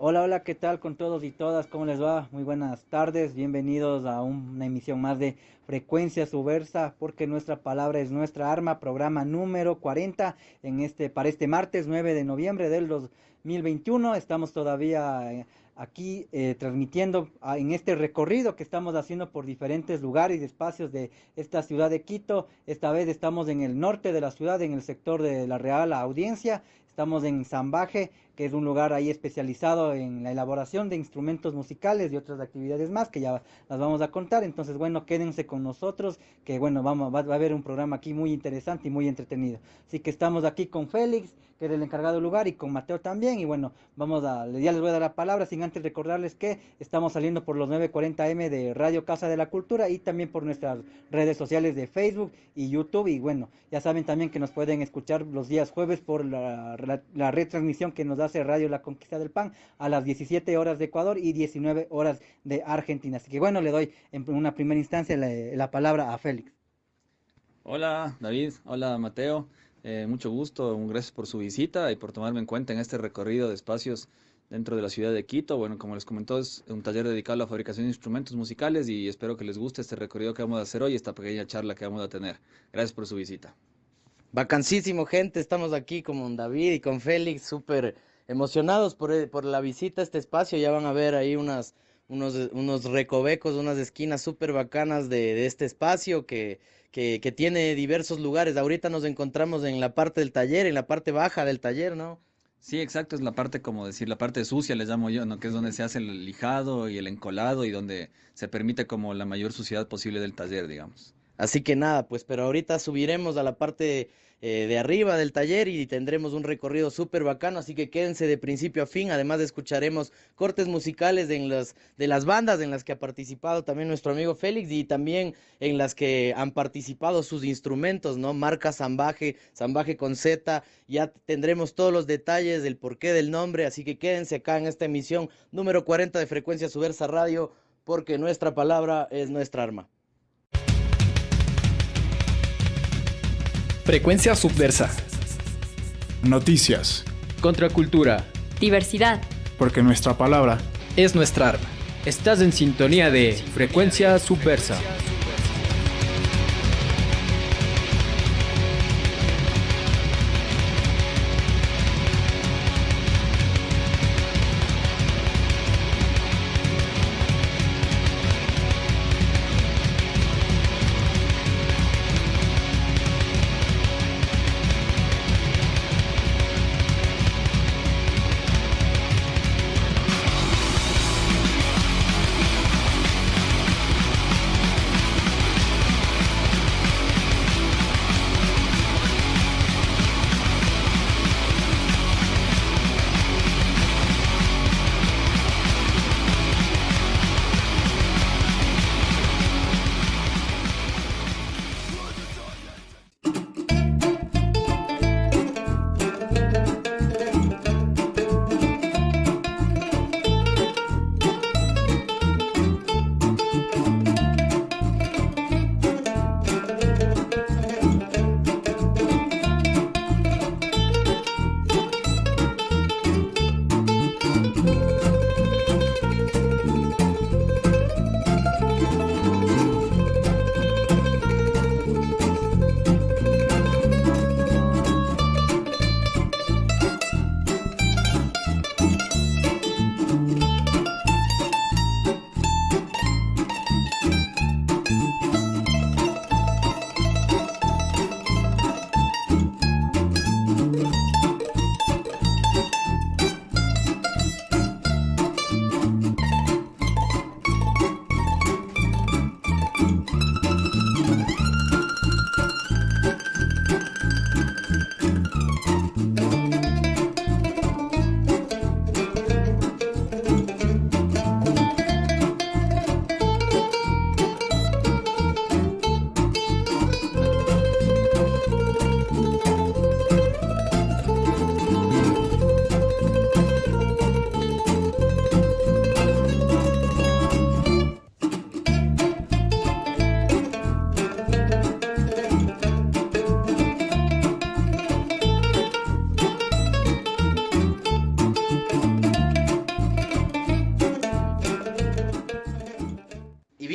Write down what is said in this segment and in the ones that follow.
Hola, hola, ¿qué tal con todos y todas? ¿Cómo les va? Muy buenas tardes, bienvenidos a una emisión más de Frecuencia Subversa, porque nuestra palabra es nuestra arma, programa número 40 para este martes 9 de noviembre del 2021. Estamos todavía aquí transmitiendo en este recorrido que estamos haciendo por diferentes lugares y espacios de esta ciudad de Quito. Esta vez estamos en el norte de la ciudad, en el sector de la Real Audiencia. Estamos en Zambaje, que es un lugar ahí especializado en la elaboración de instrumentos musicales y otras actividades más que ya las vamos a contar. Entonces, bueno, quédense con nosotros, que bueno, va a haber un programa aquí muy interesante y muy entretenido. Así que estamos aquí con Félix, que es el encargado del lugar, y con Mateo también. Y bueno, ya les voy a dar la palabra, sin antes recordarles que estamos saliendo por los 940M de Radio Casa de la Cultura y también por nuestras redes sociales de Facebook y YouTube. Y bueno, ya saben también que nos pueden escuchar los días jueves por la retransmisión que nos hace Radio La Conquista del Pan a las 17 horas de Ecuador y 19 horas de Argentina. Así que bueno, le doy en una primera instancia la palabra a Félix. Hola David, hola Mateo, mucho gusto, gracias por su visita y por tomarme en cuenta en este recorrido de espacios dentro de la ciudad de Quito. Bueno, como les comentó, es un taller dedicado a la fabricación de instrumentos musicales y espero que les guste este recorrido que vamos a hacer hoy, esta pequeña charla que vamos a tener. Gracias por su visita. Vacancísimo, gente. Estamos aquí con David y con Félix, súper emocionados por la visita a este espacio. Ya van a ver ahí unos recovecos, unas esquinas súper bacanas de este espacio que tiene diversos lugares. Ahorita nos encontramos en la parte del taller, en la parte baja del taller, ¿no? Sí, exacto, es la parte, como decir, la parte sucia, le llamo yo, ¿no? Que es donde se hace el lijado y el encolado y donde se permite como la mayor suciedad posible del taller, digamos. Así que nada, pues, pero ahorita subiremos a la parte de arriba del taller y tendremos un recorrido súper bacano, así que quédense de principio a fin. Además escucharemos cortes musicales de las bandas en las que ha participado también nuestro amigo Félix y también en las que han participado sus instrumentos, ¿no? Marca Zambaje, Zambaje con Z, ya tendremos todos los detalles del porqué del nombre, así que quédense acá en esta emisión número 40 de Frecuencia Subversa Radio, porque nuestra palabra es nuestra arma. Frecuencia Subversa. Noticias. Contracultura. Diversidad. Porque nuestra palabra Es nuestra arma. Estás en sintonía de Frecuencia Subversa.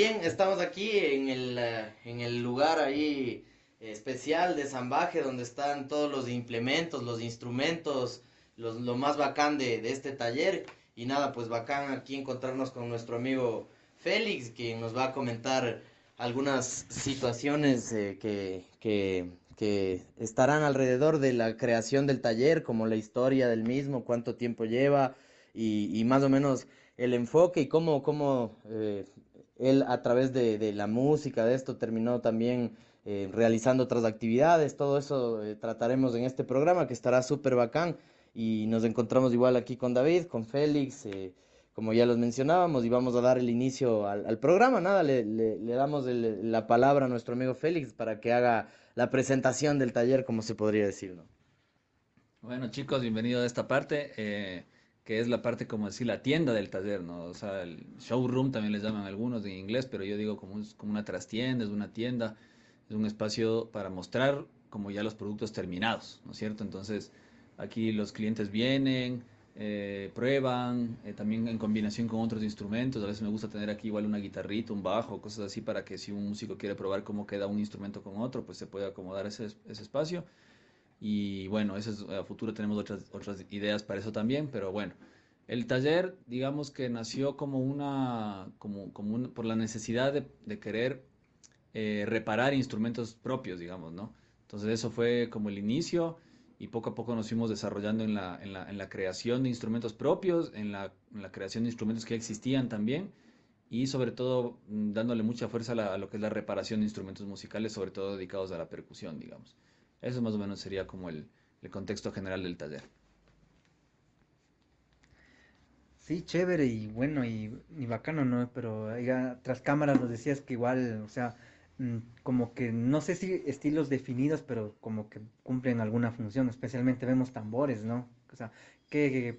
bien, estamos aquí en el lugar ahí especial de Zambaje, donde están todos los implementos, los instrumentos, lo más bacán de este taller. Y nada, pues bacán aquí encontrarnos con nuestro amigo Félix, quien nos va a comentar algunas situaciones que estarán alrededor de la creación del taller, como la historia del mismo, cuánto tiempo lleva y más o menos el enfoque y cómo él a través de la música, de esto, terminó también realizando otras actividades. Todo eso trataremos en este programa que estará súper bacán. Y nos encontramos igual aquí con David, con Félix, como ya los mencionábamos, y vamos a dar el inicio al programa. Nada, le damos la palabra a nuestro amigo Félix para que haga la presentación del taller, como se podría decir, ¿no? Bueno, chicos, bienvenidos a esta parte, que es la parte, como decir, la tienda del taller, ¿no? O sea, el showroom también les llaman algunos en inglés, pero yo digo como, es como una trastienda, es una tienda, es un espacio para mostrar como ya los productos terminados, ¿no es cierto? Entonces, aquí los clientes vienen, prueban, también en combinación con otros instrumentos. A veces me gusta tener aquí igual una guitarrita, un bajo, cosas así, para que si un músico quiere probar cómo queda un instrumento con otro, pues se puede acomodar ese espacio. Y bueno, eso es, a futuro tenemos otras ideas para eso también, pero bueno, el taller, digamos que nació como por la necesidad de querer reparar instrumentos propios, digamos, ¿no? Entonces eso fue como el inicio y poco a poco nos fuimos desarrollando en la creación de instrumentos propios, en la creación de instrumentos que ya existían también y sobre todo dándole mucha fuerza a lo que es la reparación de instrumentos musicales, sobre todo dedicados a la percusión, digamos. Eso más o menos sería como el contexto general del taller. Sí, chévere y bueno y bacano, ¿no? Pero ya tras cámaras nos decías que igual, o sea, como que no sé si estilos definidos, pero como que cumplen alguna función, especialmente vemos tambores, ¿no? O sea,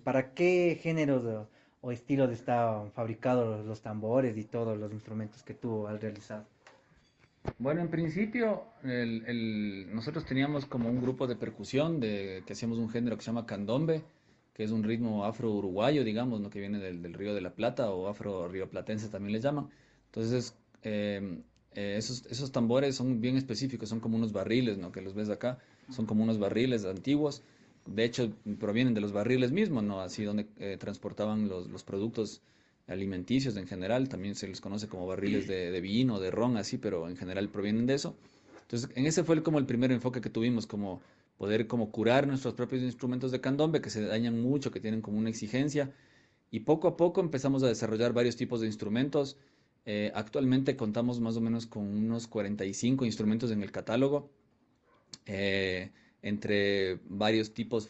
¿para qué géneros o estilos están fabricados los tambores y todos los instrumentos que tú has realizado? Bueno, en principio nosotros teníamos como un grupo de percusión que hacíamos un género que se llama candombe, que es un ritmo afro-uruguayo, digamos, ¿no? Que viene del Río de la Plata o afro-rioplatense también les llaman. Entonces, esos tambores son bien específicos, son como unos barriles, ¿no? Que los ves acá, son como unos barriles antiguos. De hecho, provienen de los barriles mismos, ¿no? Así donde transportaban los productos alimenticios en general, también se les conoce como barriles de vino, de ron, así, pero en general provienen de eso. Entonces, en ese fue como el primer enfoque que tuvimos, como poder como curar nuestros propios instrumentos de candombe que se dañan mucho, que tienen como una exigencia, y poco a poco empezamos a desarrollar varios tipos de instrumentos. Actualmente contamos más o menos con unos 45 instrumentos en el catálogo, entre varios tipos,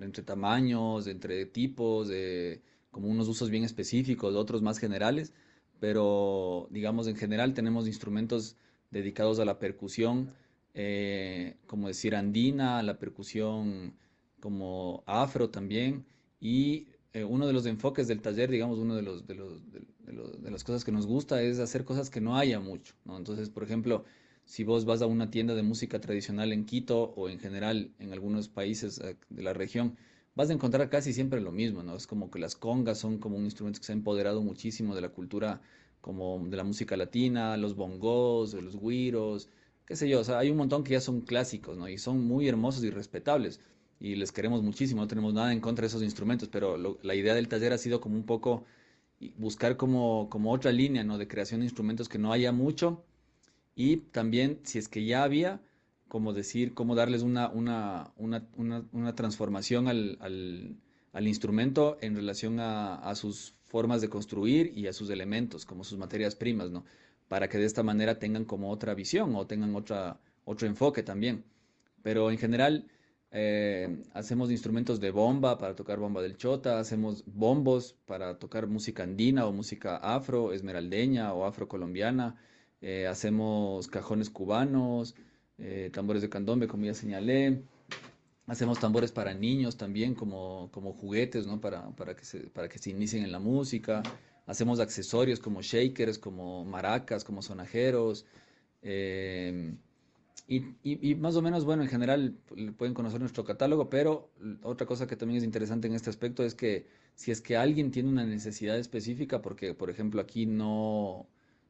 entre tamaños, entre tipos, como unos usos bien específicos, otros más generales, pero digamos en general tenemos instrumentos dedicados a la percusión, como decir andina, a la percusión como afro también, y uno de los enfoques del taller, digamos, uno de las cosas que nos gusta es hacer cosas que no haya mucho, ¿no? Entonces, por ejemplo, si vos vas a una tienda de música tradicional en Quito o en general en algunos países de la región, vas a encontrar casi siempre lo mismo, ¿no? Es como que las congas son como un instrumento que se ha empoderado muchísimo de la cultura como de la música latina, los bongos, los güiros, qué sé yo, o sea, hay un montón que ya son clásicos, ¿no? Y son muy hermosos y respetables y les queremos muchísimo, no tenemos nada en contra de esos instrumentos, pero la idea del taller ha sido como un poco buscar como otra línea, ¿no? De creación de instrumentos que no haya mucho y también, si es que ya había, como decir, cómo darles una transformación al instrumento en relación a sus formas de construir y a sus elementos, como sus materias primas, ¿no? Para que de esta manera tengan como otra visión o tengan otro enfoque también. Pero en general, hacemos instrumentos de bomba para tocar bomba del chota, hacemos bombos para tocar música andina o música afro, esmeraldeña o afrocolombiana, hacemos cajones cubanos, tambores de candombe, como ya señalé. Hacemos tambores para niños también, como juguetes, ¿no? Para que se inicien en la música. Hacemos accesorios como shakers, como maracas, como sonajeros. em, y más o menos, bueno, en general pueden conocer nuestro catálogo, pero otra cosa que también es interesante en este aspecto es que si es que alguien tiene una necesidad específica, porque por ejemplo aquí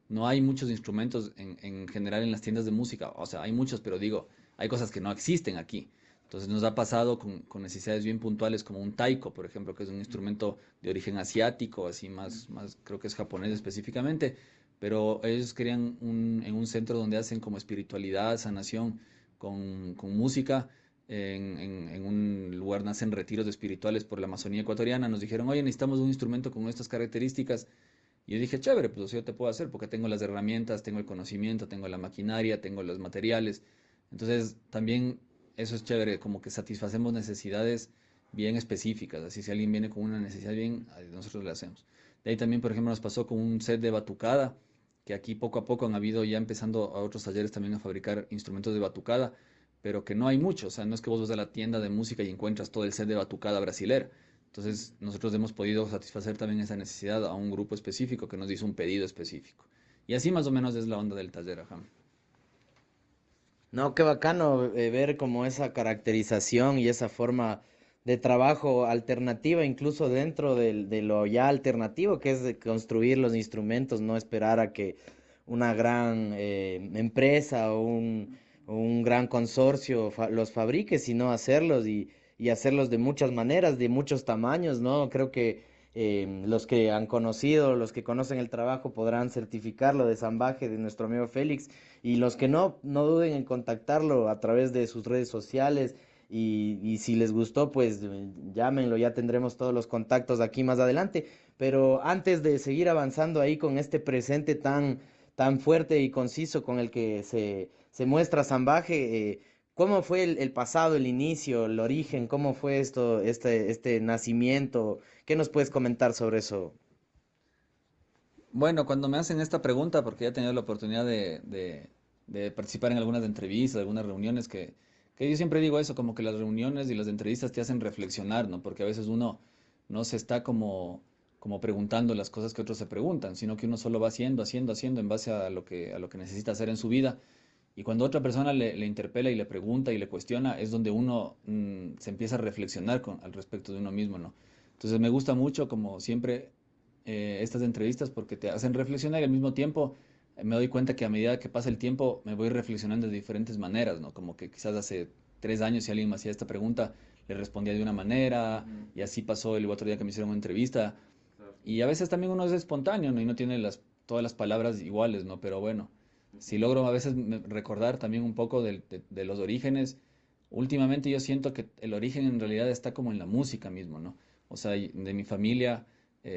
no hay muchos instrumentos en general en las tiendas de música. O sea, hay muchos, pero digo, hay cosas que no existen aquí. Entonces nos ha pasado con necesidades bien puntuales como un taiko, por ejemplo, que es un instrumento de origen asiático, así más creo que es japonés específicamente, pero ellos querían en un centro donde hacen como espiritualidad, sanación con música. En un lugar nacen retiros espirituales por la Amazonía ecuatoriana. Nos dijeron, oye, necesitamos un instrumento con estas características. Y yo dije, chévere, pues yo te puedo hacer porque tengo las herramientas, tengo el conocimiento, tengo la maquinaria, tengo los materiales. Entonces, también eso es chévere, como que satisfacemos necesidades bien específicas. Así si alguien viene con una necesidad bien, nosotros le hacemos. De ahí también, por ejemplo, nos pasó con un set de batucada, que aquí poco a poco han habido ya empezando a otros talleres también a fabricar instrumentos de batucada, pero que no hay mucho. O sea, no es que vos vas a la tienda de música y encuentras todo el set de batucada brasilera. Entonces, nosotros hemos podido satisfacer también esa necesidad a un grupo específico que nos hizo un pedido específico. Y así más o menos es la onda del taller, ajá. No, qué bacano ver como esa caracterización y esa forma de trabajo alternativa, incluso dentro de lo ya alternativo, que es de construir los instrumentos, no esperar a que una gran empresa o un gran consorcio los fabrique, sino hacerlos y hacerlos de muchas maneras, de muchos tamaños, ¿no? Creo que los que han conocido, los que conocen el trabajo podrán certificarlo de Sambaje, de nuestro amigo Félix, y los que no, no duden en contactarlo a través de sus redes sociales. Y si les gustó, pues llámenlo, ya tendremos todos los contactos aquí más adelante. Pero antes de seguir avanzando ahí con este presente tan fuerte y conciso con el que se muestra Sambaje, ¿cómo fue el pasado, el inicio, el origen? ¿Cómo fue esto, este nacimiento? ¿Qué nos puedes comentar sobre eso? Bueno, cuando me hacen esta pregunta, porque ya he tenido la oportunidad de participar en algunas entrevistas, algunas reuniones, que yo siempre digo eso, como que las reuniones y las entrevistas te hacen reflexionar, ¿no? Porque a veces uno no se está como preguntando las cosas que otros se preguntan, sino que uno solo va haciendo en base a lo que necesita hacer en su vida. Y cuando otra persona le interpela y le pregunta y le cuestiona, es donde uno se empieza a reflexionar al respecto de uno mismo, ¿no? Entonces me gusta mucho, como siempre, estas entrevistas porque te hacen reflexionar y al mismo tiempo me doy cuenta que a medida que pasa el tiempo me voy reflexionando de diferentes maneras, ¿no? Como que quizás hace 3 años si alguien me hacía esta pregunta, le respondía de una manera y así pasó el otro día que me hicieron una entrevista. Y a veces también uno es espontáneo, ¿no? Y no tiene todas las palabras iguales, ¿no? Pero bueno, si logro a veces recordar también un poco de los orígenes, últimamente yo siento que el origen en realidad está como en la música mismo, ¿no? O sea, de mi familia,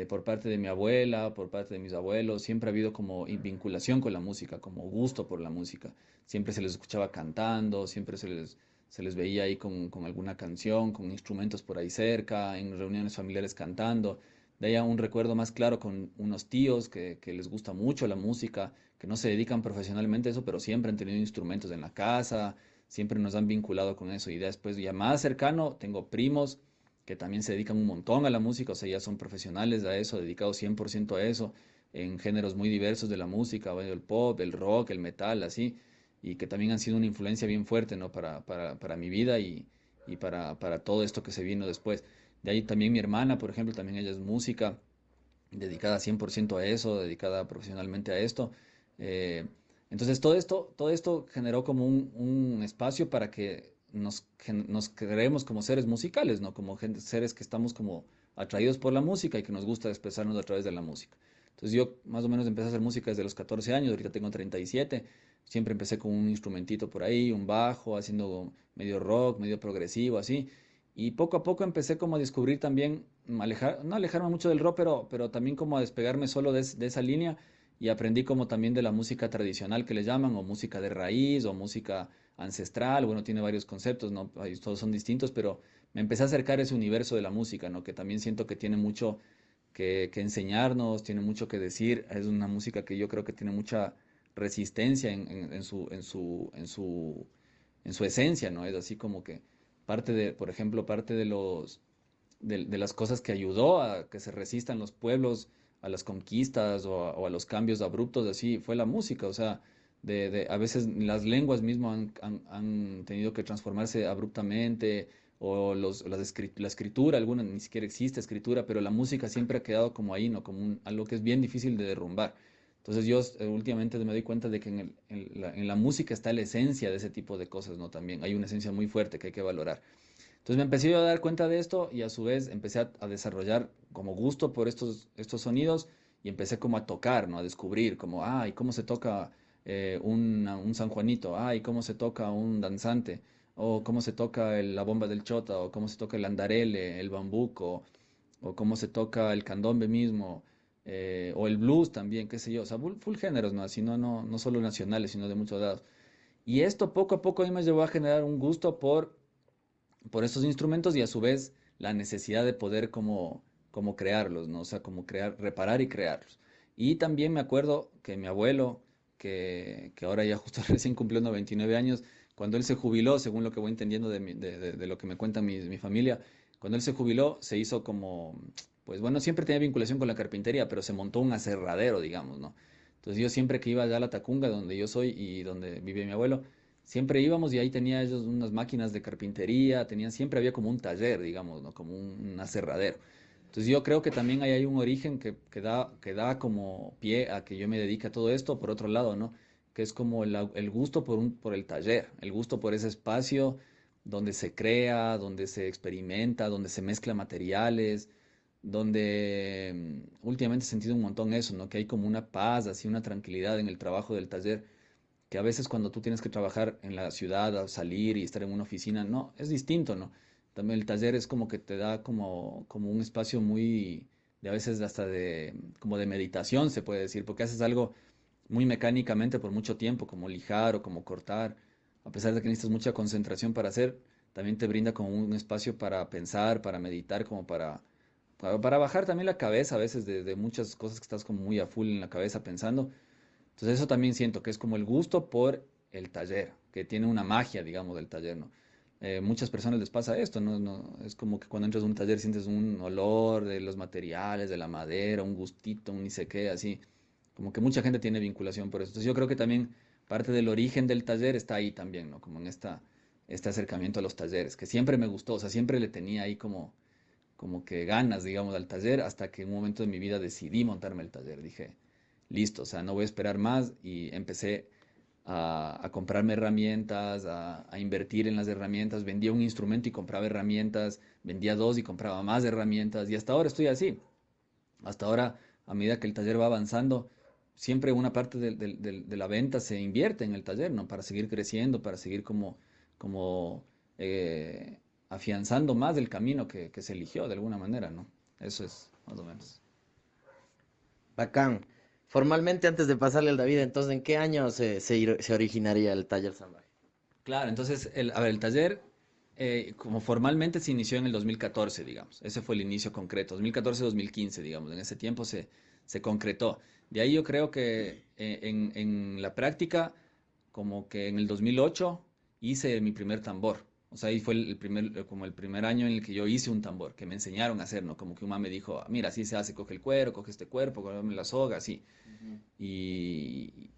por parte de mi abuela, por parte de mis abuelos, siempre ha habido como vinculación con la música, como gusto por la música. Siempre se les escuchaba cantando, siempre se les veía ahí con alguna canción, con instrumentos por ahí cerca, en reuniones familiares cantando. De ahí a un recuerdo más claro con unos tíos que les gusta mucho la música, que no se dedican profesionalmente a eso, pero siempre han tenido instrumentos en la casa, siempre nos han vinculado con eso. Y después ya más cercano, tengo primos que también se dedican un montón a la música, o sea, ya son profesionales a eso, dedicados 100% a eso, en géneros muy diversos de la música, bueno, el pop, el rock, el metal, así, y que también han sido una influencia bien fuerte, ¿no? Para mi vida y para todo esto que se vino después. De ahí también mi hermana, por ejemplo, también ella es música, dedicada 100% a eso, dedicada profesionalmente a esto. Eh, entonces todo esto generó como un espacio para que nos creemos como seres musicales, ¿no? Como seres que estamos como atraídos por la música y que nos gusta expresarnos a través de la música. Entonces yo más o menos empecé a hacer música desde los 14 años, ahorita tengo 37, siempre empecé con un instrumentito por ahí, un bajo, haciendo medio rock, medio progresivo, así. Y poco a poco empecé como a descubrir también, no alejarme mucho del rock, pero también como a despegarme solo de esa línea y aprendí como también de la música tradicional que le llaman, o música de raíz, o música ancestral, bueno, tiene varios conceptos, ¿no? Ahí todos son distintos, pero me empecé a acercar a ese universo de la música, ¿no? Que también siento que tiene mucho que enseñarnos, tiene mucho que decir, es una música que yo creo que tiene mucha resistencia en su esencia, ¿no? Es así como que por ejemplo, parte de las cosas que ayudó a que se resistan los pueblos a las conquistas o a los cambios abruptos, así fue la música, o sea, a veces las lenguas mismas han tenido que transformarse abruptamente, o la escritura, alguna ni siquiera existe escritura, pero la música siempre ha quedado como ahí, ¿no? Como algo que es bien difícil de derrumbar. Entonces yo últimamente me doy cuenta de que en la música está la esencia de ese tipo de cosas, ¿no? También hay una esencia muy fuerte que hay que valorar. Entonces me empecé yo a dar cuenta de esto y a su vez empecé a desarrollar como gusto por estos sonidos y empecé como a tocar, ¿no? A descubrir como, ¿y cómo se toca un San Juanito? ¿Y cómo se toca un danzante? ¿O cómo se toca la bomba del chota? ¿O cómo se toca el andarele, el bambuco? ¿O cómo se toca el candombe mismo? O el blues también, qué sé yo. O sea, full géneros, ¿no? Así no solo nacionales, sino de muchos lados. Y esto poco a poco a mí me llevó a generar un gusto por estos instrumentos y a su vez la necesidad de poder como crearlos, ¿no? O sea, como crear, reparar y crearlos. Y también me acuerdo que mi abuelo, que ahora ya justo recién cumplió 99 años, cuando él se jubiló, según lo que voy entendiendo de lo que me cuenta mi familia, cuando él se jubiló se hizo como, pues bueno, siempre tenía vinculación con la carpintería, pero se montó un aserradero, digamos, ¿no? Entonces yo siempre que iba allá a la Tacunga, donde yo soy y donde vive mi abuelo, siempre íbamos y ahí tenía ellos unas máquinas de carpintería, siempre había como un taller, digamos, ¿no? Como un aserradero. Entonces yo creo que también ahí hay un origen que da como pie a que yo me dedique a todo esto, por otro lado, ¿no? Que es como el gusto por el taller, el gusto por ese espacio donde se crea, donde se experimenta, donde se mezcla materiales, donde últimamente he sentido un montón eso, ¿no? Que hay como una paz, así una tranquilidad en el trabajo del taller que a veces cuando tú tienes que trabajar en la ciudad, a salir y estar en una oficina, no, es distinto, ¿no? También el taller es como que te da como un espacio muy, de a veces hasta como de meditación, se puede decir, porque haces algo muy mecánicamente por mucho tiempo, como lijar o como cortar, a pesar de que necesitas mucha concentración para hacer, también te brinda como un espacio para pensar, para meditar, como para bajar también la cabeza a veces de muchas cosas que estás como muy a full en la cabeza pensando. Entonces eso también siento que es como el gusto por el taller, que tiene una magia, digamos, del taller, ¿no? Muchas personas les pasa esto, ¿no? Es como que cuando entras a un taller sientes un olor de los materiales, de la madera, un gustito, un ni sé qué, así. Como que mucha gente tiene vinculación por eso. Entonces yo creo que también parte del origen del taller está ahí también, ¿no? Como en este acercamiento a los talleres, que siempre me gustó, o sea, siempre le tenía ahí como que ganas, digamos, al taller, hasta que en un momento de mi vida decidí montarme el taller. Dije, listo, o sea, no voy a esperar más y empecé a comprarme herramientas, a invertir en las herramientas, vendía un instrumento y compraba herramientas, vendía dos y compraba más herramientas y hasta ahora estoy así. Hasta ahora, a medida que el taller va avanzando, siempre una parte de la venta se invierte en el taller, ¿no? Para seguir creciendo, para seguir como afianzando más el camino que se eligió de alguna manera, ¿no? Eso es más o menos. Bacán. Formalmente, antes de pasarle al David, entonces, ¿en qué año se originaría el taller salvaje? Claro, entonces, a ver, el taller, como formalmente se inició en el 2014, digamos. Ese fue el inicio concreto, 2014-2015, digamos. En ese tiempo se concretó. De ahí yo creo que en la práctica, como que en el 2008 hice mi primer tambor. O sea, ahí fue como el primer año en el que yo hice un tambor, que me enseñaron a hacer, ¿no? Como que un man me dijo, mira, así se hace, coge el cuero, coge este cuerpo, coge la soga, así.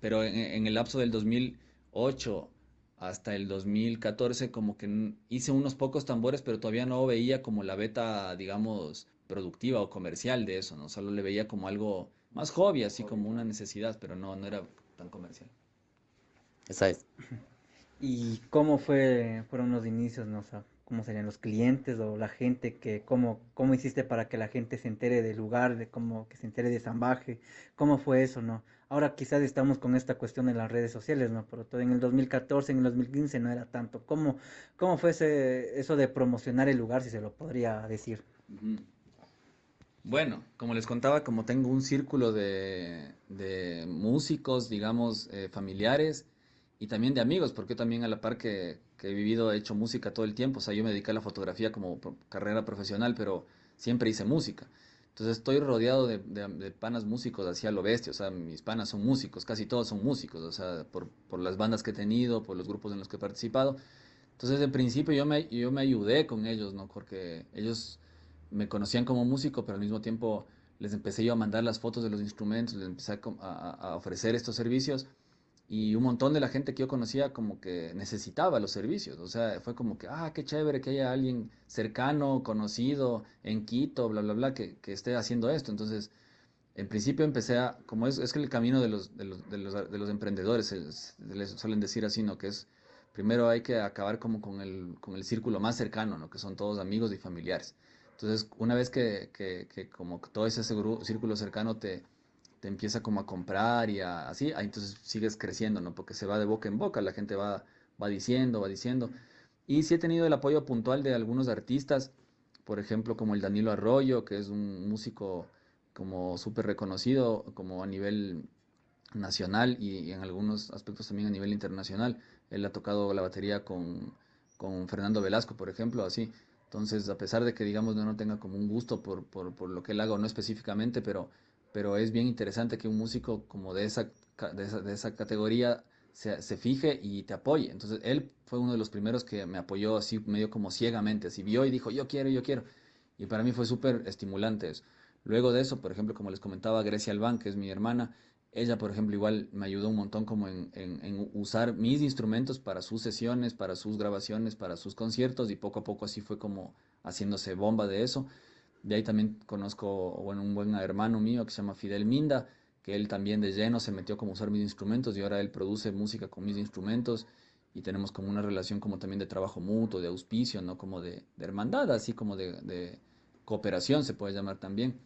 Pero en el lapso del 2008 hasta el 2014 como que hice unos pocos tambores, pero todavía no veía como la beta, digamos, productiva o comercial de eso, ¿no? Solo le veía como algo más hobby, así como una necesidad, pero no era tan comercial. Esa es. ¿Y fueron los inicios, no? O sea, ¿cómo serían los clientes o la gente cómo hiciste para que la gente se entere del lugar, de cómo que se entere de Sambaje? ¿Cómo fue eso, no? Ahora quizás estamos con esta cuestión de las redes sociales, ¿no? Pero todo en el 2014, en el 2015 no era tanto. ¿Cómo fue eso de promocionar el lugar, si se lo podría decir? Ujú. Bueno, como les contaba, como tengo un círculo de músicos, digamos, familiares y también de amigos, porque yo también a la par que he vivido, he hecho música todo el tiempo, o sea, yo me dediqué a la fotografía como carrera profesional, pero siempre hice música. Entonces estoy rodeado de panas músicos así a lo bestia, o sea, mis panas son músicos, casi todos son músicos, o sea, por las bandas que he tenido, por los grupos en los que he participado. Entonces, en principio yo me ayudé con ellos, ¿no? Porque ellos me conocían como músico, pero al mismo tiempo les empecé yo a mandar las fotos de los instrumentos, les empecé a ofrecer estos servicios y un montón de la gente que yo conocía como que necesitaba los servicios. O sea, fue como que, qué chévere que haya alguien cercano, conocido en Quito, bla, bla, bla, que esté haciendo esto. Entonces, En principio empecé a, como es que el camino de los emprendedores, les suelen decir así, ¿no? Que es, primero hay que acabar como con el círculo más cercano, ¿no? Que son todos amigos y familiares. Entonces, una vez que como que todo ese círculo cercano te empieza como a comprar y así, ahí entonces sigues creciendo, ¿no? Porque se va de boca en boca, la gente va diciendo, va diciendo. Y sí he tenido el apoyo puntual de algunos artistas, por ejemplo, como el Danilo Arroyo, que es un músico como súper reconocido, como a nivel nacional y en algunos aspectos también a nivel internacional. Él ha tocado la batería con Fernando Velasco, por ejemplo, así. Entonces, a pesar de que, digamos, no tenga como un gusto por lo que él haga o no específicamente, pero es bien interesante que un músico como de esa categoría se fije y te apoye. Entonces, él fue uno de los primeros que me apoyó así medio como ciegamente, así vio y dijo, yo quiero, yo quiero. Y para mí fue súper estimulante eso. Luego de eso, por ejemplo, como les comentaba, Grecia Albán, que es mi hermana, ella, por ejemplo, igual me ayudó un montón como en usar mis instrumentos para sus sesiones, para sus grabaciones, para sus conciertos y poco a poco así fue como haciéndose bomba de eso. De ahí también conozco, bueno, un buen hermano mío que se llama Fidel Minda, que él también de lleno se metió como a usar mis instrumentos y ahora él produce música con mis instrumentos y tenemos como una relación como también de trabajo mutuo, de auspicio, ¿no? Como de hermandad, así como de cooperación se puede llamar también.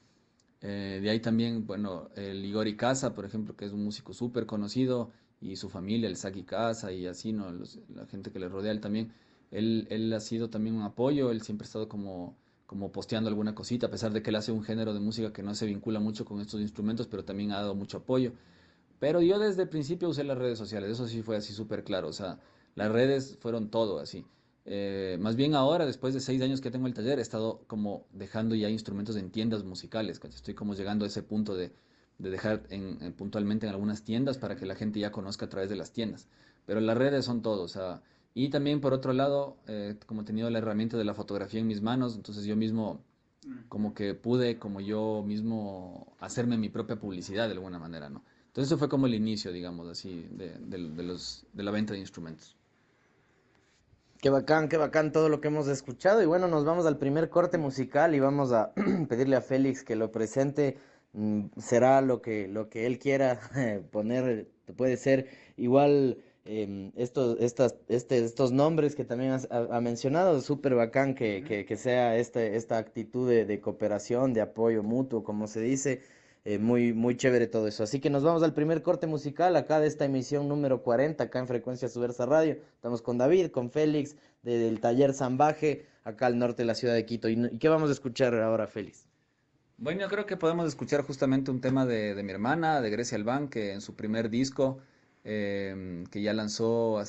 De ahí también, bueno, el Igor Icaza, por ejemplo, que es un músico súper conocido, y su familia, el Saki Casa y así, ¿no? La gente que le rodea a él también. Él ha sido también un apoyo, él siempre ha estado como posteando alguna cosita, a pesar de que él hace un género de música que no se vincula mucho con estos instrumentos, pero también ha dado mucho apoyo. Pero yo desde el principio usé las redes sociales, eso sí fue así súper claro, o sea, las redes fueron todo así. Más bien ahora, después de 6 años que tengo el taller, he estado como dejando ya instrumentos en tiendas musicales, ¿cachai? Estoy como llegando a ese punto de dejar puntualmente en algunas tiendas para que la gente ya conozca a través de las tiendas. Pero las redes son todo, o sea, y también por otro lado, como he tenido la herramienta de la fotografía en mis manos, entonces yo mismo como que pude como yo mismo hacerme mi propia publicidad de alguna manera, ¿no? Entonces eso fue como el inicio, digamos, así, de la venta de instrumentos. Qué bacán todo lo que hemos escuchado. Y bueno, nos vamos al primer corte musical y vamos a pedirle a Félix que lo presente. Será lo que él quiera poner, puede ser igual estos nombres que también ha mencionado. Súper bacán que sea esta actitud de cooperación, de apoyo mutuo, como se dice. Muy chévere todo eso. Así que nos vamos al primer corte musical acá de esta emisión número 40, acá en Frecuencia Subversa Radio. Estamos con David, con Félix, del taller Zambaje, acá al norte de la ciudad de Quito. ¿Y qué vamos a escuchar ahora, Félix? Bueno, yo creo que podemos escuchar justamente un tema de mi hermana, de Grecia Albán, que en su primer disco, que ya lanzó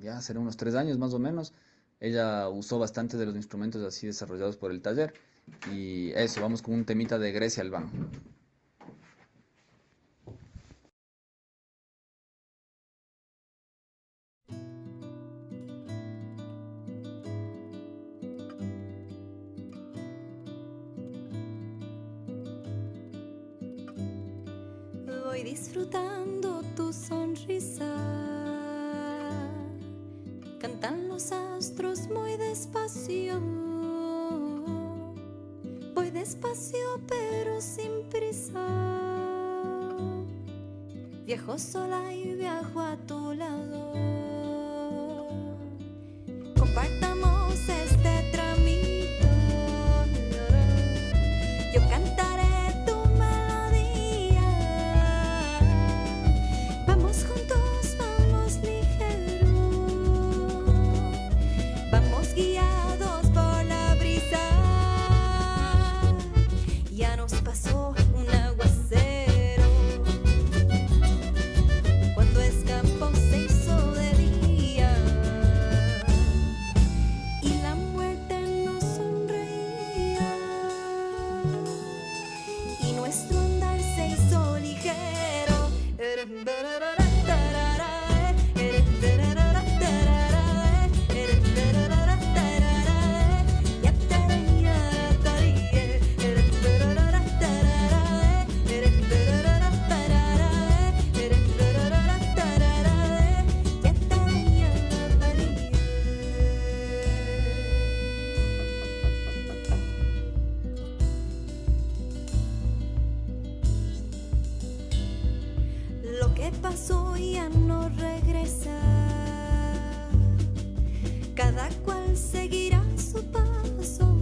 ya será unos 3 años más o menos, ella usó bastante de los instrumentos así desarrollados por el taller. Y eso, vamos con un temita de Grecia Albán. Voy disfrutando tu sonrisa. Cantan los astros muy despacio. Voy despacio pero sin prisa. Viajo sola y viajo a tu lado. Compartamos este tramito. Yo cantaré tu melodía. Vamos juntos, vamos ligeros. Vamos guiados por la brisa. Ya nos pasó un aguacero. Cuando escapó se hizo de día. Y la muerte nos sonreía. Y nuestro andar se hizo ligero. que pasó ya no regresa. Cada cual seguirá su paso.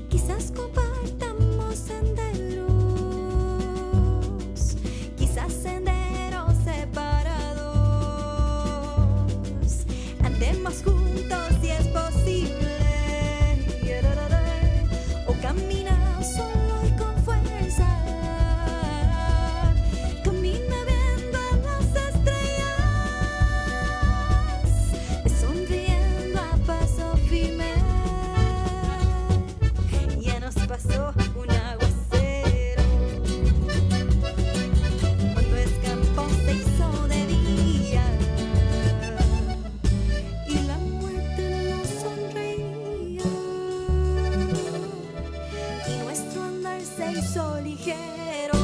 Quizás compartamos senderos, quizás senderos separados. Andemos juntos si es posible, o camina solo y con fuerza. Camina viendo a las estrellas, sonriendo a paso firme. Ya nos pasó un aguacero, cuando el campo se hizo de día y la muerte nos sonreía, y nuestro andar se hizo ligero.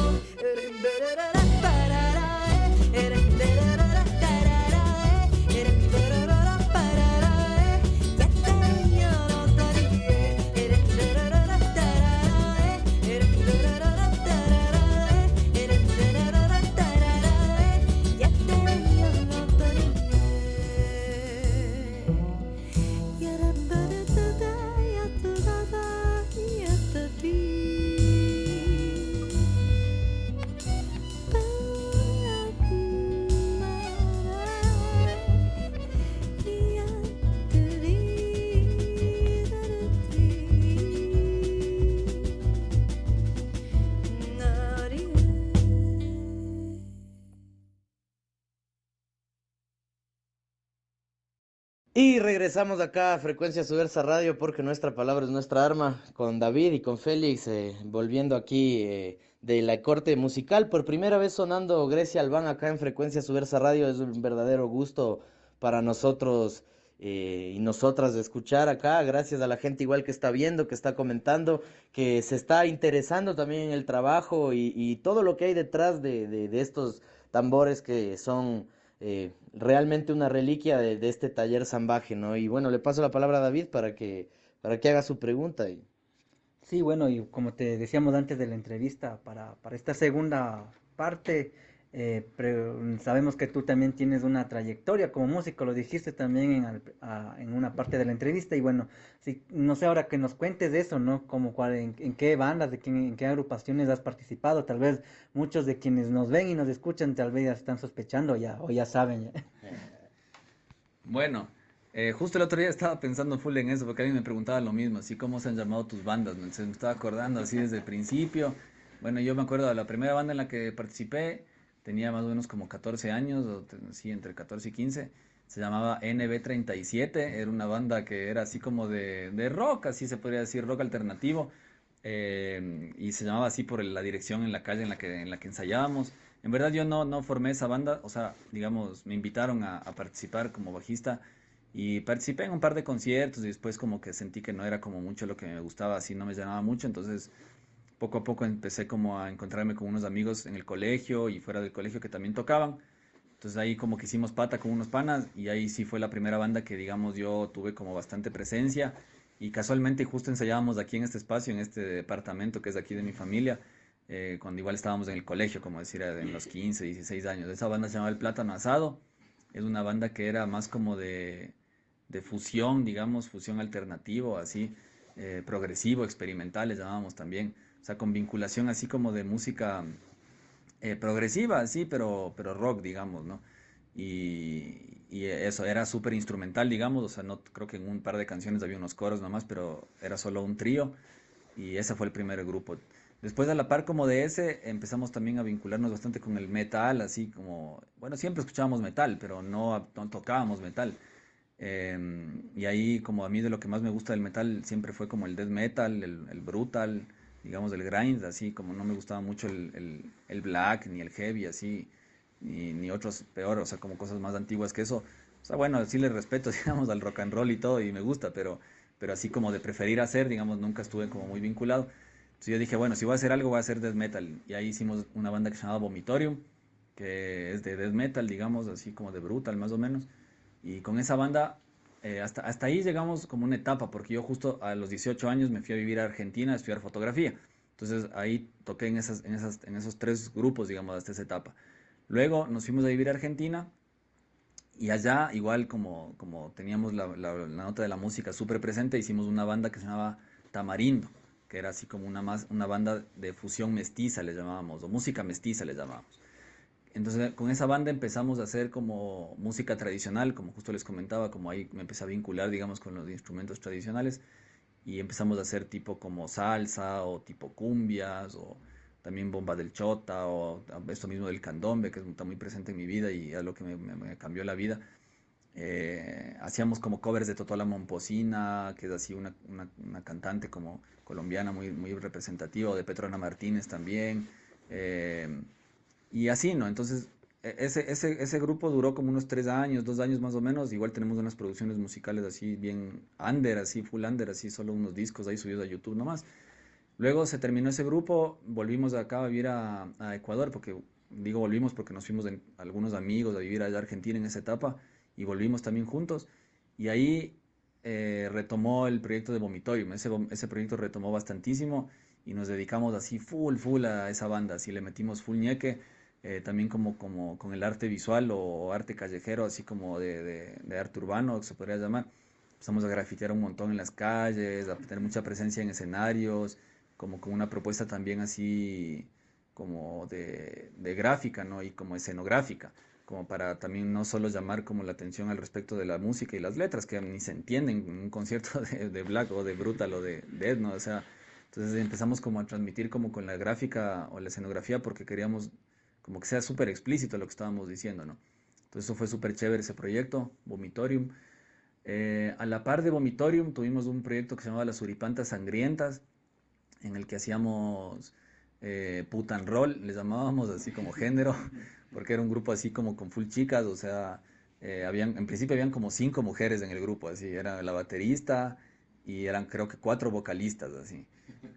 Y regresamos acá a Frecuencia Subversa Radio porque nuestra palabra es nuestra arma, con David y con Félix, volviendo aquí de la corte musical, por primera vez sonando Grecia Albán acá en Frecuencia Subversa Radio. Es un verdadero gusto para nosotros y nosotras de escuchar acá, gracias a la gente igual que está viendo, que está comentando, que se está interesando también en el trabajo y todo lo que hay detrás de estos tambores que son realmente una reliquia de este taller zambaje, ¿no? Y bueno, le paso la palabra a David para que haga su pregunta. Sí, bueno, y como te decíamos antes de la entrevista, para esta segunda parte, sabemos que tú también tienes una trayectoria como músico, lo dijiste también en una parte de la entrevista, y bueno, sí, no sé ahora que nos cuentes de eso, ¿no? Como en qué bandas, en qué agrupaciones has participado. Tal vez muchos de quienes nos ven y nos escuchan tal vez ya están sospechando o ya saben. Ya. Bueno, justo el otro día estaba pensando full en eso, porque alguien me preguntaba lo mismo, así cómo se han llamado tus bandas, ¿no? Entonces me estaba acordando así desde el principio. Bueno, yo me acuerdo de la primera banda en la que participé, tenía más o menos como 14 años, sí, entre 14 y 15, se llamaba NB37, era una banda que era así como de rock, así se podría decir, rock alternativo, y se llamaba así por la dirección en la calle en la que ensayábamos. En verdad yo no formé esa banda, o sea, digamos, me invitaron a participar como bajista y participé en un par de conciertos y después como que sentí que no era como mucho lo que me gustaba, así no me llamaba mucho, entonces poco a poco empecé como a encontrarme con unos amigos en el colegio y fuera del colegio que también tocaban. Entonces ahí como que hicimos pata con unos panas y ahí sí fue la primera banda que digamos yo tuve como bastante presencia y casualmente justo ensayábamos aquí en este espacio, en este departamento que es de aquí de mi familia, cuando igual estábamos en el colegio, como decir, en los 15, 16 años. Esa banda se llamaba El Plátano Asado, es una banda que era más como de fusión, digamos, fusión alternativo, así, progresivo, experimental, les llamábamos también. O sea, con vinculación así como de música progresiva, sí, pero rock, digamos, ¿no? Y eso, era súper instrumental, digamos, o sea, no creo que en un par de canciones había unos coros nomás, pero era solo un trío, y ese fue el primer grupo. Después, a la par como de ese, empezamos también a vincularnos bastante con el metal, así como, bueno, siempre escuchábamos metal, pero no tocábamos metal. Y ahí, como a mí de lo que más me gusta del metal, siempre fue como el death metal, el brutal, digamos, el grind, así como no me gustaba mucho el black, ni el heavy, así, ni otros peor, o sea, como cosas más antiguas que eso. O sea, bueno, sí le respeto, digamos, al rock and roll y todo, y me gusta, pero así como de preferir hacer, digamos, nunca estuve como muy vinculado. Entonces yo dije, bueno, si voy a hacer algo, voy a hacer death metal. Y ahí hicimos una banda que se llamaba Vomitorium, que es de death metal, digamos, así como de brutal, más o menos. Y con esa banda, hasta ahí llegamos como una etapa, porque yo justo a los 18 años me fui a vivir a Argentina a estudiar fotografía. Entonces ahí toqué en esos tres grupos, digamos, hasta esa etapa. Luego nos fuimos a vivir a Argentina y allá, igual como teníamos la nota de la música súper presente, hicimos una banda que se llamaba Tamarindo, que era así como una banda de fusión mestiza, le llamábamos, o música mestiza le llamábamos. Entonces con esa banda empezamos a hacer como música tradicional, como justo les comentaba, como ahí me empecé a vincular, digamos, con los instrumentos tradicionales y empezamos a hacer tipo como salsa o tipo cumbias o también bomba del chota o esto mismo del candombe, que está muy presente en mi vida y es lo que me cambió la vida. Hacíamos como covers de Totó la Momposina, que es así una cantante como colombiana muy representativa, o de Petrona Martínez también. eh, y así, ¿no? Entonces, ese grupo duró como unos 3 años, 2 años más o menos. Igual tenemos unas producciones musicales así bien under, así full under, así solo unos discos ahí subidos a YouTube nomás. Luego se terminó ese grupo, volvimos acá a vivir a Ecuador, porque digo volvimos porque nos fuimos algunos amigos a vivir allá a Argentina en esa etapa y volvimos también juntos. Y ahí retomó el proyecto de Vomitorium. Ese proyecto retomó bastantísimo y nos dedicamos así full a esa banda, así le metimos full ñeque, también como con el arte visual o arte callejero, así como de arte urbano, que se podría llamar. Empezamos a grafitear un montón en las calles, a tener mucha presencia en escenarios, como con una propuesta también así como de gráfica, ¿no? Y como escenográfica, como para también no solo llamar como la atención al respecto de la música y las letras, que ni se entienden en un concierto de Black o de Brutal o de Dead, ¿no? O sea, entonces empezamos como a transmitir como con la gráfica o la escenografía porque queríamos como que sea súper explícito lo que estábamos diciendo, ¿no? Entonces eso fue súper chévere ese proyecto, Vomitorium. A la par de Vomitorium tuvimos un proyecto que se llamaba Las Suripantas Sangrientas, en el que hacíamos put and roll, les llamábamos así como género, porque era un grupo así como con full chicas, o sea, en principio habían como 5 mujeres en el grupo, así, era la baterista y eran creo que 4 vocalistas, así,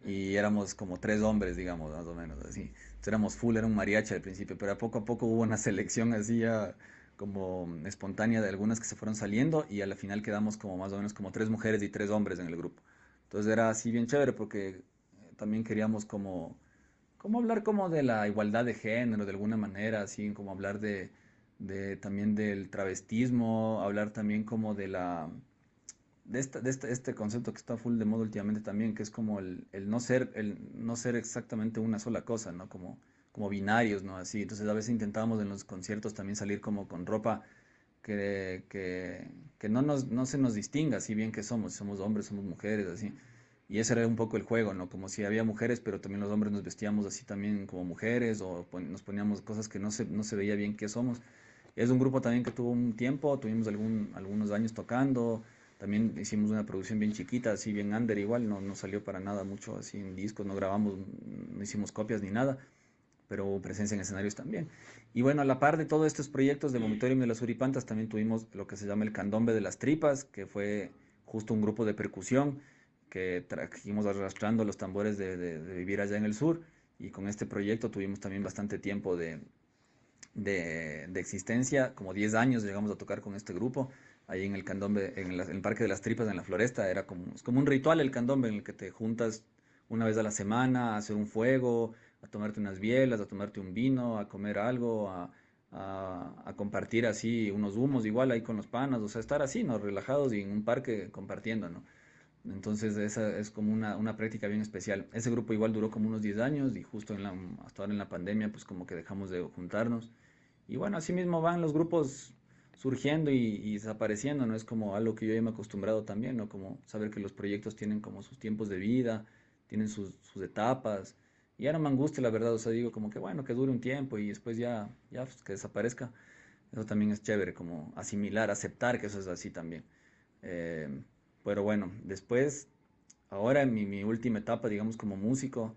y éramos como 3 hombres, digamos, más o menos, así. Entonces éramos full, era un mariachi al principio, pero a poco hubo una selección así ya como espontánea de algunas que se fueron saliendo y a la final quedamos como más o menos como 3 mujeres y 3 hombres en el grupo. Entonces era así bien chévere porque también queríamos como hablar como de la igualdad de género de alguna manera, así como hablar también del travestismo, hablar también como de este concepto que está full de moda últimamente también, que es como el no ser exactamente una sola cosa, ¿no? Como binarios, ¿no? Así, entonces a veces intentábamos en los conciertos también salir como con ropa que no se nos distinga, así bien que somos hombres, somos mujeres, así. Y ese era un poco el juego, ¿no? Como si había mujeres, pero también los hombres nos vestíamos así también como mujeres, o nos poníamos cosas que no se veía bien que somos. Es un grupo también que tuvo un tiempo, tuvimos algunos años tocando, también hicimos una producción bien chiquita, así bien under igual, no salió para nada mucho así en discos, no grabamos, no hicimos copias ni nada, pero hubo presencia en escenarios también. Y bueno, a la par de todos estos proyectos de Vomitorium de las Suripantas, también tuvimos lo que se llama el Candombe de las Tripas, que fue justo un grupo de percusión que trajimos arrastrando los tambores de vivir allá en el sur, y con este proyecto tuvimos también bastante tiempo de existencia, como 10 años llegamos a tocar con este grupo, ahí en el Candombe, en el Parque de las Tripas, en la Floresta. Es como un ritual el Candombe en el que te juntas una vez a la semana a hacer un fuego, a tomarte unas bielas, a tomarte un vino, a comer algo, a compartir así unos humos igual ahí con los panas, o sea, estar así, ¿no? Relajados y en un parque compartiendo, ¿no? Entonces esa es como una práctica bien especial. Ese grupo igual duró como unos 10 años y justo hasta ahora en la pandemia pues como que dejamos de juntarnos. Y bueno, así mismo van los grupos surgiendo y desapareciendo, ¿no? Es como algo que yo ya me he acostumbrado también, ¿no? Como saber que los proyectos tienen como sus tiempos de vida, tienen sus etapas. Y ya no me angustia, la verdad, o sea, digo como que bueno, que dure un tiempo y después ya pues, que desaparezca. Eso también es chévere, como asimilar, aceptar que eso es así también. Eh, pero bueno, después, ahora en mi última etapa, digamos, como músico,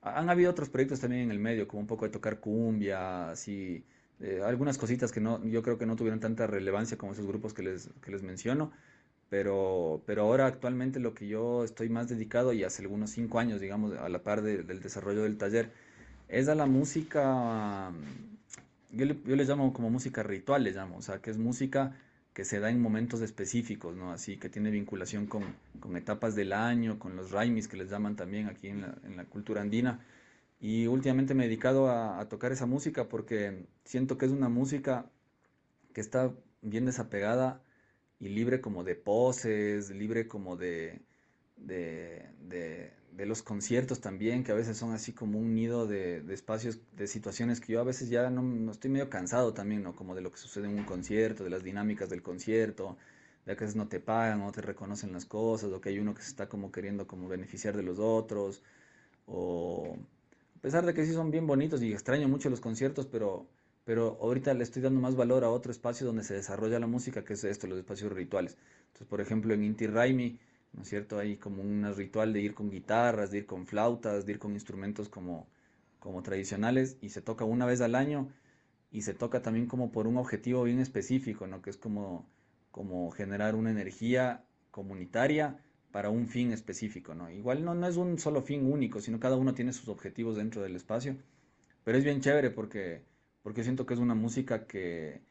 han habido otros proyectos también en el medio, como un poco de tocar cumbia, así, algunas cositas que yo creo que no tuvieron tanta relevancia como esos grupos que les menciono, pero ahora actualmente lo que yo estoy más dedicado y hace algunos 5 años, digamos, a la par del desarrollo del taller, es a la música, yo le llamo como música ritual, le llamo, o sea, que es música que se da en momentos específicos, ¿no? Así que tiene vinculación con etapas del año, con los raimis que les llaman también aquí en la cultura andina. Y últimamente me he dedicado a tocar esa música porque siento que es una música que está bien desapegada y libre como de poses, libre como de los conciertos también, que a veces son así como un nido de espacios, de situaciones que yo a veces ya no estoy medio cansado también, ¿no? Como de lo que sucede en un concierto, de las dinámicas del concierto, de que a veces no te pagan, no te reconocen las cosas, o que hay uno que se está como queriendo como beneficiar de los otros, o a pesar de que sí son bien bonitos y extraño mucho los conciertos, pero ahorita le estoy dando más valor a otro espacio donde se desarrolla la música, que es esto, los espacios rituales. Entonces, por ejemplo, en Inti Raymi, ¿no es cierto? Hay como un ritual de ir con guitarras, de ir con flautas, de ir con instrumentos como tradicionales, y se toca una vez al año, y se toca también como por un objetivo bien específico, ¿no? Que es como generar una energía comunitaria para un fin específico, ¿no? Igual no es un solo fin único, sino cada uno tiene sus objetivos dentro del espacio, pero es bien chévere porque siento que es una música que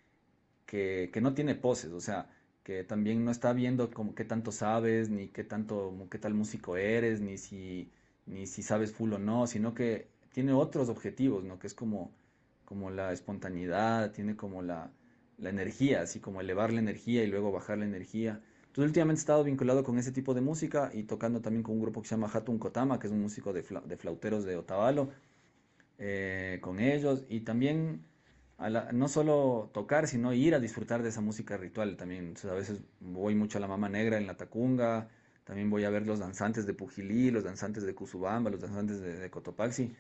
no tiene poses, o sea, que también no está viendo como qué tanto sabes, ni qué tal músico eres, ni si sabes full o no, sino que tiene otros objetivos, ¿no? Que es como la espontaneidad, tiene como la energía, así como elevar la energía y luego bajar la energía. Entonces últimamente he estado vinculado con ese tipo de música y tocando también con un grupo que se llama Hatun Kotama, que es un músico de flauteros de Otavalo, con ellos, y también no solo tocar, sino ir a disfrutar de esa música ritual también. Entonces, a veces voy mucho a la Mama Negra en la Tacunga, también voy a ver los danzantes de Pujilí, los danzantes de Cusubamba, los danzantes de Cotopaxi,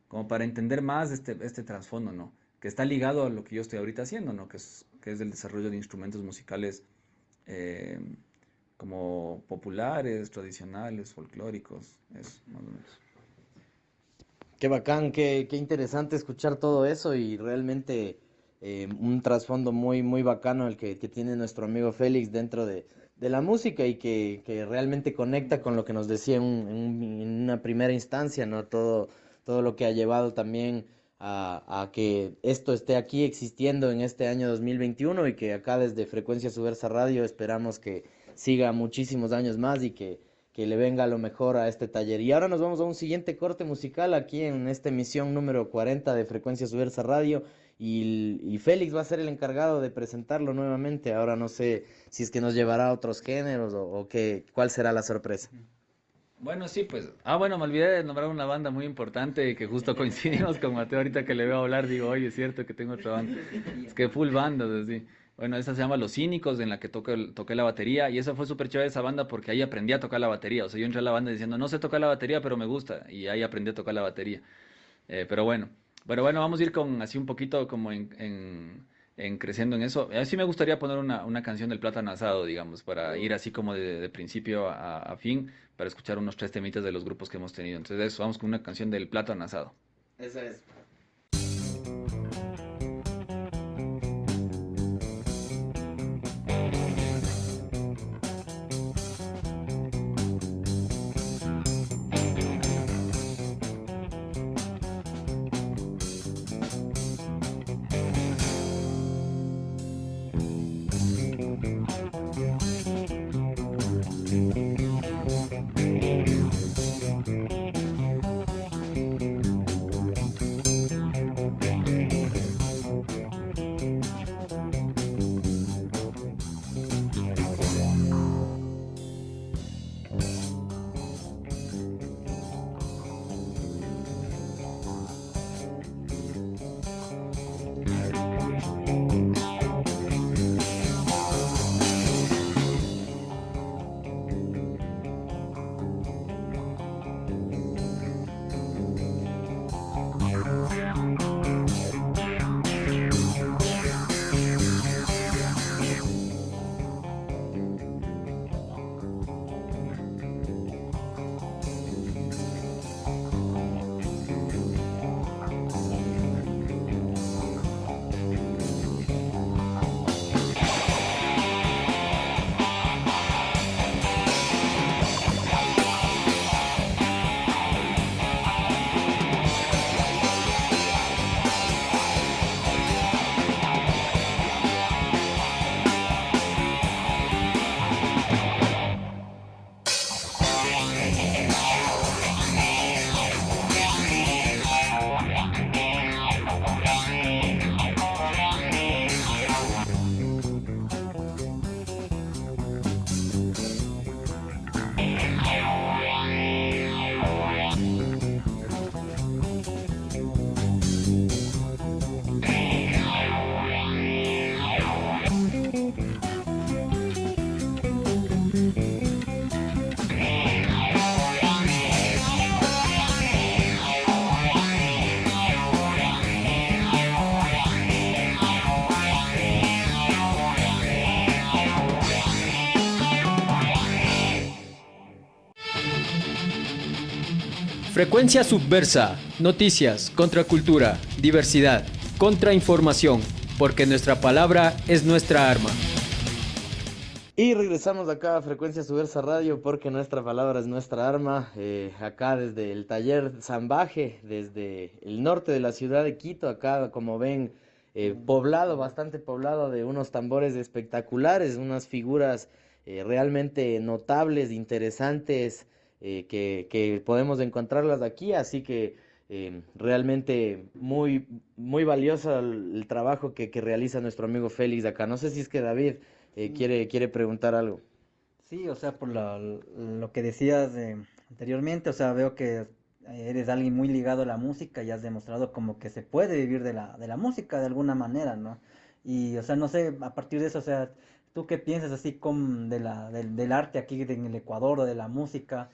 como para entender más este trasfondo, ¿no? Que está ligado a lo que yo estoy ahorita haciendo, ¿no? Que es el desarrollo de instrumentos musicales eh, como populares, tradicionales, folclóricos, eso, más o menos. Qué bacán, qué interesante escuchar todo eso y realmente un trasfondo muy, muy bacano el que tiene nuestro amigo Félix dentro de la música y que realmente conecta con lo que nos decía en una primera instancia, ¿no? Todo lo que ha llevado también a que esto esté aquí existiendo en este año 2021 y que acá desde Frecuencia Subversa Radio esperamos que siga muchísimos años más y que le venga lo mejor a este taller. Y ahora nos vamos a un siguiente corte musical aquí en esta emisión número 40 de Frecuencia Subversa Radio y Félix va a ser el encargado de presentarlo nuevamente. Ahora no sé si es que nos llevará a otros géneros o cuál será la sorpresa. Bueno, sí, pues. Bueno, me olvidé de nombrar una banda muy importante que justo coincidimos con Mateo ahorita que le veo hablar. Digo, oye, es cierto que tengo otra banda. Es que full bandas, así. Bueno, esa se llama Los Cínicos, en la que toqué la batería. Y esa fue súper chévere esa banda porque ahí aprendí a tocar la batería. O sea, yo entré a la banda diciendo, no sé tocar la batería, pero me gusta. Y ahí aprendí a tocar la batería. Pero bueno. Pero bueno, vamos a ir con así un poquito como en creciendo en eso. Sí me gustaría poner una canción del Plátano Asado, digamos, para ir así como de principio a fin, para escuchar unos 3 temitas de los grupos que hemos tenido. Entonces, eso, vamos con una canción del Plátano Asado. Esa es. Frecuencia Subversa, noticias, contracultura, diversidad, contrainformación, porque nuestra palabra es nuestra arma. Y regresamos acá a Frecuencia Subversa Radio porque nuestra palabra es nuestra arma. Acá desde el taller Zambaje, desde el norte de la ciudad de Quito, acá como ven, poblado, bastante poblado de unos tambores espectaculares, unas figuras realmente notables, interesantes, que podemos encontrarlas aquí. Así que realmente muy, muy valioso el trabajo que realiza nuestro amigo Félix acá. No sé si es que David quiere preguntar algo. Sí, o sea, por lo que decías anteriormente, o sea, veo que eres alguien muy ligado a la música y has demostrado como que se puede vivir de la música de alguna manera, ¿no? Y, o sea, no sé, a partir de eso, o sea, ¿tú qué piensas así como del arte aquí en el Ecuador o de la música?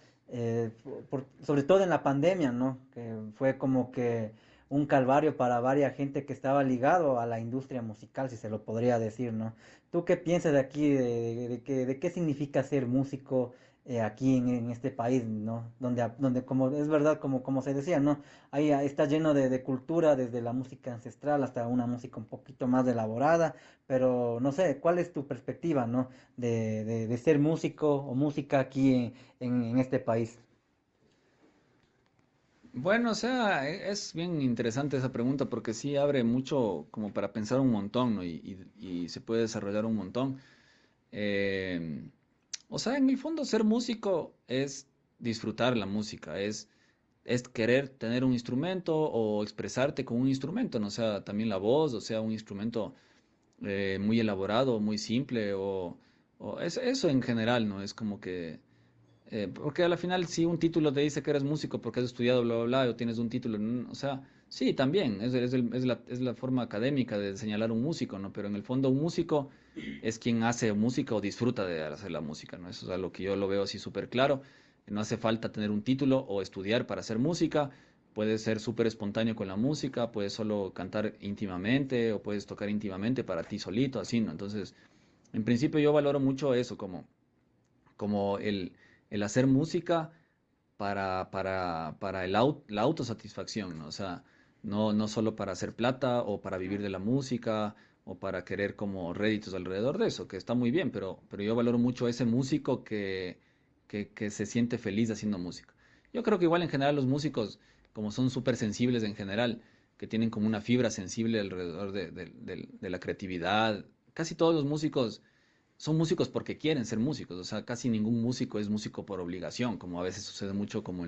Sobre todo en la pandemia, ¿no? Que fue como que un calvario para varias gente que estaba ligado a la industria musical, si se lo podría decir, ¿no? ¿Tú qué piensas de aquí, de qué significa ser músico aquí en este país, ¿no? Donde como es verdad, como se decía, ¿no? Ahí está lleno de cultura, desde la música ancestral hasta una música un poquito más elaborada, pero no sé, ¿cuál es tu perspectiva, ¿no? De ser músico o música aquí en este país. Bueno, o sea, es bien interesante esa pregunta porque sí abre mucho como para pensar un montón, ¿no? Y se puede desarrollar un montón. Eh, o sea, en el fondo ser músico es disfrutar la música, es querer tener un instrumento o expresarte con un instrumento, ¿no? O sea, también la voz, o sea, un instrumento muy elaborado, muy simple, eso en general, ¿no? Es como que porque a la final, si un título te dice que eres músico porque has estudiado bla, bla, bla, o tienes un título, o sea, sí, también, es la forma académica de señalar un músico, ¿no? Pero en el fondo un músico es quien hace música o disfruta de hacer la música, ¿no? Eso es algo que yo lo veo así súper claro. No hace falta tener un título o estudiar para hacer música. Puedes ser súper espontáneo con la música, puedes solo cantar íntimamente o puedes tocar íntimamente para ti solito, así, ¿no? Entonces, en principio yo valoro mucho eso como el hacer música para la autosatisfacción, ¿no? O sea, no solo para hacer plata o para vivir de la música o para querer como réditos alrededor de eso, que está muy bien, pero yo valoro mucho ese músico que se siente feliz haciendo música. Yo creo que igual en general los músicos, como son súper sensibles en general, que tienen como una fibra sensible alrededor de la creatividad, casi todos los músicos son músicos porque quieren ser músicos, o sea, casi ningún músico es músico por obligación, como a veces sucede mucho como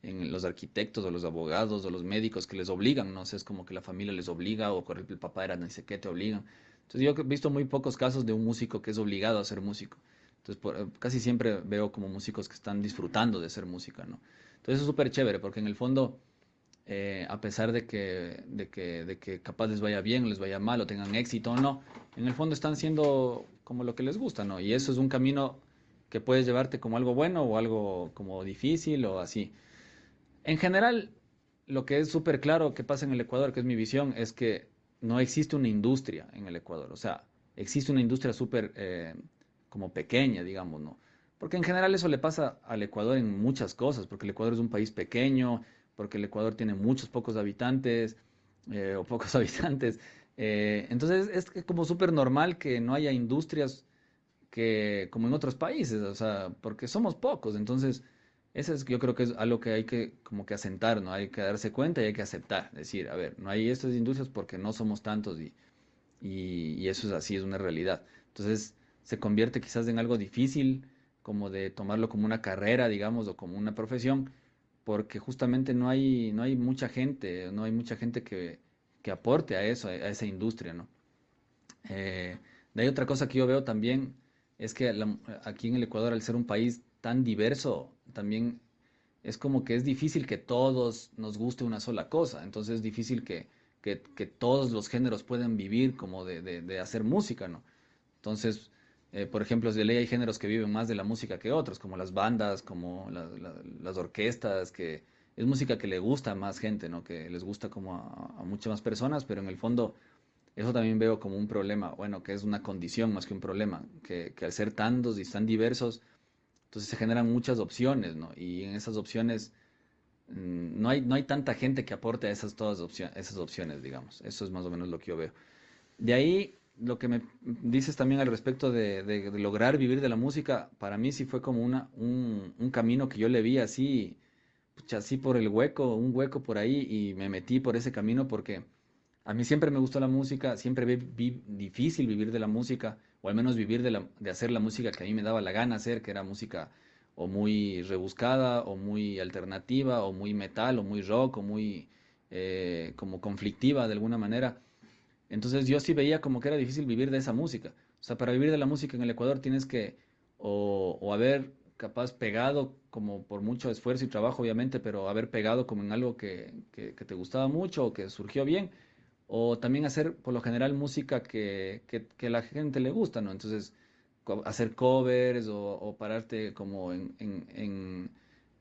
en los arquitectos o los abogados o los médicos que les obligan, no sé, es como que la familia les obliga o por ejemplo el papá era no sé qué te obligan. Entonces yo he visto muy pocos casos de un músico que es obligado a ser músico. Entonces casi siempre veo como músicos que están disfrutando de ser música, ¿no? Entonces eso es súper chévere porque en el fondo a pesar de que capaz les vaya bien, les vaya mal o tengan éxito o no, en el fondo están siendo como lo que les gusta, ¿no? Y eso es un camino que puedes llevarte como algo bueno o algo como difícil o así. En general, lo que es súper claro que pasa en el Ecuador, que es mi visión, es que no existe una industria en el Ecuador. O sea, existe una industria súper como pequeña, digamos, ¿no? Porque en general eso le pasa al Ecuador en muchas cosas, porque el Ecuador es un país pequeño, porque el Ecuador tiene muchos pocos habitantes o pocos habitantes. Entonces es que como súper normal que no haya industrias que como en otros países, o sea, porque somos pocos. Entonces, eso es, yo creo que es algo que hay que como que asentar, ¿no? Hay que darse cuenta y hay que aceptar, decir, a ver, no hay estas industrias porque no somos tantos y eso es así, es una realidad. Entonces, se convierte quizás en algo difícil, como de tomarlo como una carrera, digamos, o como una profesión, porque justamente no hay mucha gente, no hay mucha gente que aporte a eso, a esa industria, ¿no? De ahí otra cosa que yo veo también es que aquí en el Ecuador, al ser un país tan diverso, también es como que es difícil que todos nos guste una sola cosa. Entonces es difícil que todos los géneros puedan vivir como de hacer música, ¿no? Entonces, por ejemplo, de ley hay géneros que viven más de la música que otros, como las bandas, como las orquestas, que es música que le gusta a más gente, ¿no? Que les gusta como a muchas más personas, pero en el fondo eso también veo como un problema, bueno, que es una condición más que un problema, que al ser tantos y tan diversos, entonces se generan muchas opciones, ¿no? Y en esas opciones no hay tanta gente que aporte a esas opciones, digamos. Eso es más o menos lo que yo veo. De ahí, lo que me dices también al respecto de lograr vivir de la música, para mí sí fue como un camino que yo le vi así, pucha, así por el hueco, un hueco por ahí, y me metí por ese camino porque a mí siempre me gustó la música, siempre vi difícil vivir de la música, o al menos vivir de hacer la música que a mí me daba la gana hacer, que era música o muy rebuscada, o muy alternativa, o muy metal, o muy rock, o muy como conflictiva de alguna manera. Entonces yo sí veía como que era difícil vivir de esa música. O sea, para vivir de la música en el Ecuador tienes que o haber capaz pegado como por mucho esfuerzo y trabajo, obviamente, pero haber pegado como en algo que te gustaba mucho o que surgió bien, o también hacer por lo general música que a la gente le gusta, ¿no? Entonces, hacer covers o pararte como en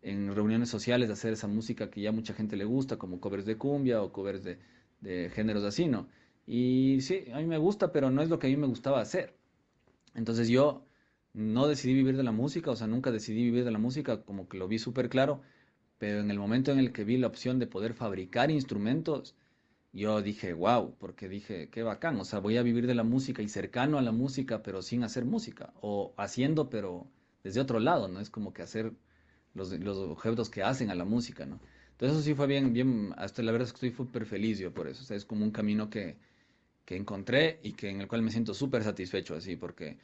reuniones sociales, hacer esa música que ya mucha gente le gusta, como covers de cumbia o covers de géneros así, ¿no? Y sí, a mí me gusta, pero no es lo que a mí me gustaba hacer. Entonces yo no decidí vivir de la música, o sea, nunca decidí vivir de la música, como que lo vi súper claro, pero en el momento en el que vi la opción de poder fabricar instrumentos, yo dije, wow, porque dije, qué bacán, o sea, voy a vivir de la música y cercano a la música, pero sin hacer música, o haciendo, pero desde otro lado, ¿no? Es como que hacer los objetos que hacen a la música, ¿no? Entonces eso sí fue bien, bien, hasta la verdad es que estoy súper feliz yo por eso, o sea, es como un camino que encontré y que en el cual me siento súper satisfecho así, porque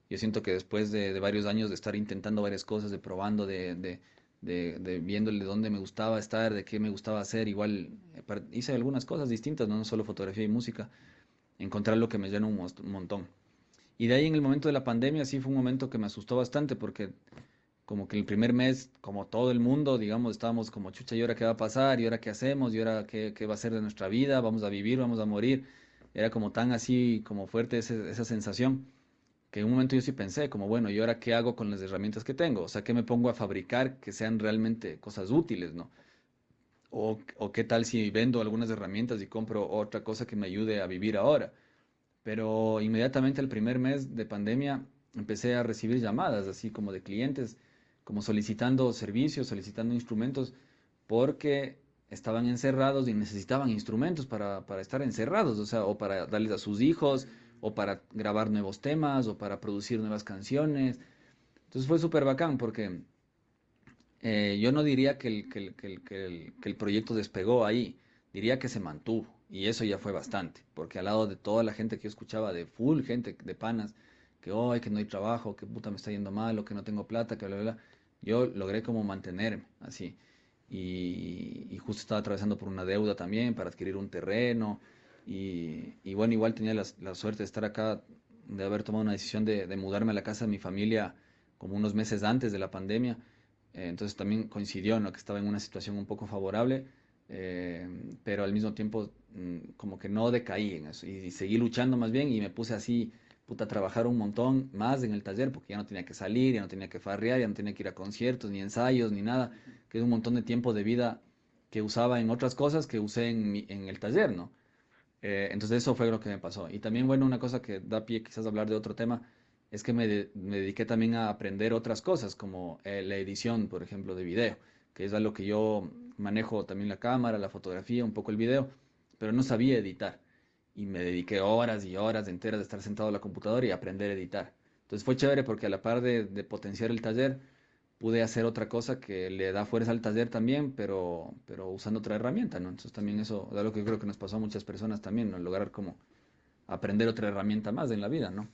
yo siento que después de varios años de estar intentando varias cosas, de probando, de viéndole dónde me gustaba estar, de qué me gustaba hacer, igual hice algunas cosas distintas, no solo fotografía y música, encontrar lo que me llena un montón. Y de ahí en el momento de la pandemia sí fue un momento que me asustó bastante porque como que el primer mes, como todo el mundo, digamos, estábamos como chucha, ¿y ahora qué va a pasar? ¿Y ahora qué hacemos? ¿Y ahora qué va a ser de nuestra vida? ¿Vamos a vivir? ¿Vamos a morir? Era como tan así, como fuerte esa sensación, que en un momento yo sí pensé, como bueno, ¿y ahora qué hago con las herramientas que tengo? O sea, ¿qué me pongo a fabricar que sean realmente cosas útiles, ¿no? O qué tal si vendo algunas herramientas y compro otra cosa que me ayude a vivir ahora. Pero inmediatamente el primer mes de pandemia empecé a recibir llamadas así como de clientes, como solicitando servicios, solicitando instrumentos, porque estaban encerrados y necesitaban instrumentos para estar encerrados, o sea, o para darles a sus hijos, o para grabar nuevos temas, o para producir nuevas canciones. Entonces fue súper bacán porque yo no diría que el proyecto despegó ahí, diría que se mantuvo. Y eso ya fue bastante, porque al lado de toda la gente que yo escuchaba, de full gente, de panas, que hoy que no hay trabajo, que puta me está yendo mal, o que no tengo plata, que bla, bla, bla, yo logré como mantenerme así. Y justo estaba atravesando por una deuda también para adquirir un terreno. Y bueno, igual tenía la suerte de estar acá, de haber tomado una decisión de mudarme a la casa de mi familia como unos meses antes de la pandemia. Entonces también coincidió, ¿no? Que estaba en una situación un poco favorable, pero al mismo tiempo como que no decaí en eso y seguí luchando más bien y me puse así, puta, a trabajar un montón más en el taller porque ya no tenía que salir, ya no tenía que farrear, ya no tenía que ir a conciertos, ni ensayos, ni nada, que es un montón de tiempo de vida que usaba en otras cosas que usé en el taller, ¿no? Entonces eso fue lo que me pasó. Y también, bueno, una cosa que da pie quizás a hablar de otro tema es que me dediqué también a aprender otras cosas, como la edición, por ejemplo, de video, que es algo que yo manejo también la cámara, la fotografía, un poco el video, pero no sabía editar. Y me dediqué horas y horas enteras de estar sentado en la computadora y aprender a editar. Entonces fue chévere porque a la par de potenciar el taller, pude hacer otra cosa que le da fuerza al taller también, pero usando otra herramienta, ¿no? Entonces también eso es algo que creo que nos pasó a muchas personas también, ¿no? Lograr como aprender otra herramienta más en la vida, ¿no?